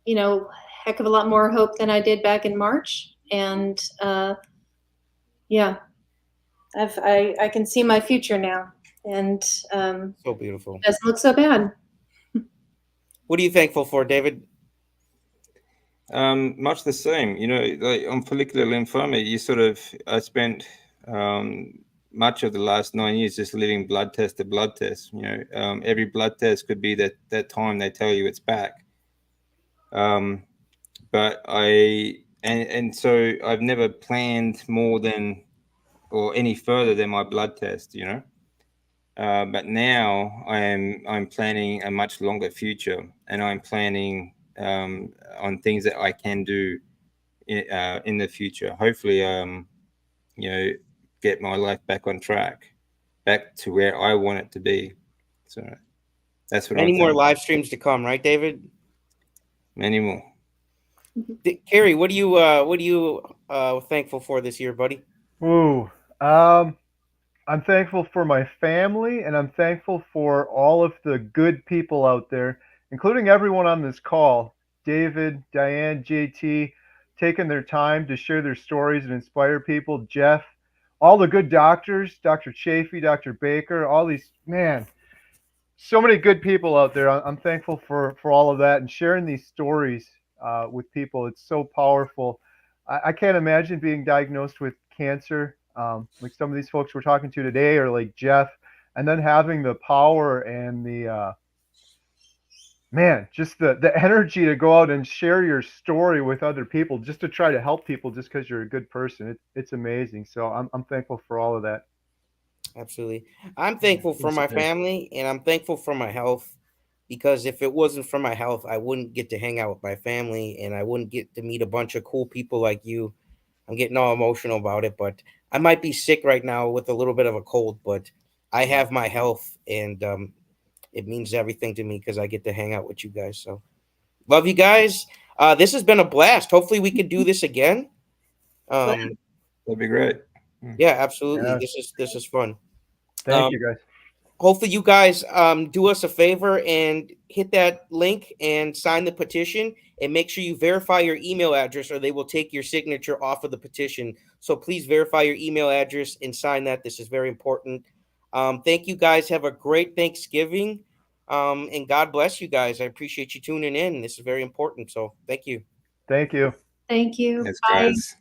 You know, heck of a lot more hope than I did back in March, and yeah, I can see my future now, and So beautiful. doesn't look so bad. What are you thankful for, David? Much the same. You know, like on follicular lymphoma, I spent much of the last 9 years just living blood test to blood test. You know, every blood test could be that time they tell you it's back. But and so I've never planned more than or any further than my blood test. You know. But now I'm planning a much longer future, and I'm planning on things that I can do in the future. Hopefully, you know, get my life back on track, back to where I want it to be. So that's what Many I'm more thankful. live streams to come, right, David? Many more. Kerry, what are you thankful for this year, buddy? Ooh, I'm thankful for my family, and I'm thankful for all of the good people out there, including everyone on this call. David, Diane, JT, taking their time to share their stories and inspire people. Jeff, all the good doctors, Dr. Chafee, Dr. Baker, all these, man, so many good people out there. I'm thankful for all of that and sharing these stories with people. It's so powerful. I can't imagine being diagnosed with cancer, like some of these folks we're talking to today, or like Jeff, and then having the power and the man, just the energy to go out and share your story with other people, just to try to help people, just because you're a good person. It's amazing. So I'm thankful for all of that. Absolutely. I'm thankful for my family, and I'm thankful for my health, because if it wasn't for my health, I wouldn't get to hang out with my family, and I wouldn't get to meet a bunch of cool people like you. I'm getting all emotional about it, but I might be sick right now with a little bit of a cold, but I have my health, and it means everything to me because I get to hang out with you guys. So love you guys. This has been a blast. Hopefully we could do this again. That'd be great. Yeah, absolutely. Yeah. This is fun. Thank you, guys. Hopefully you guys do us a favor and hit that link and sign the petition, and make sure you verify your email address, or they will take your signature off of the petition. So please verify your email address and sign that. This is very important. Thank you guys. Have a great Thanksgiving. And God bless you guys. I appreciate you tuning in. This is very important. So thank you. Thank you. Thank you. Yes, Bye. guys.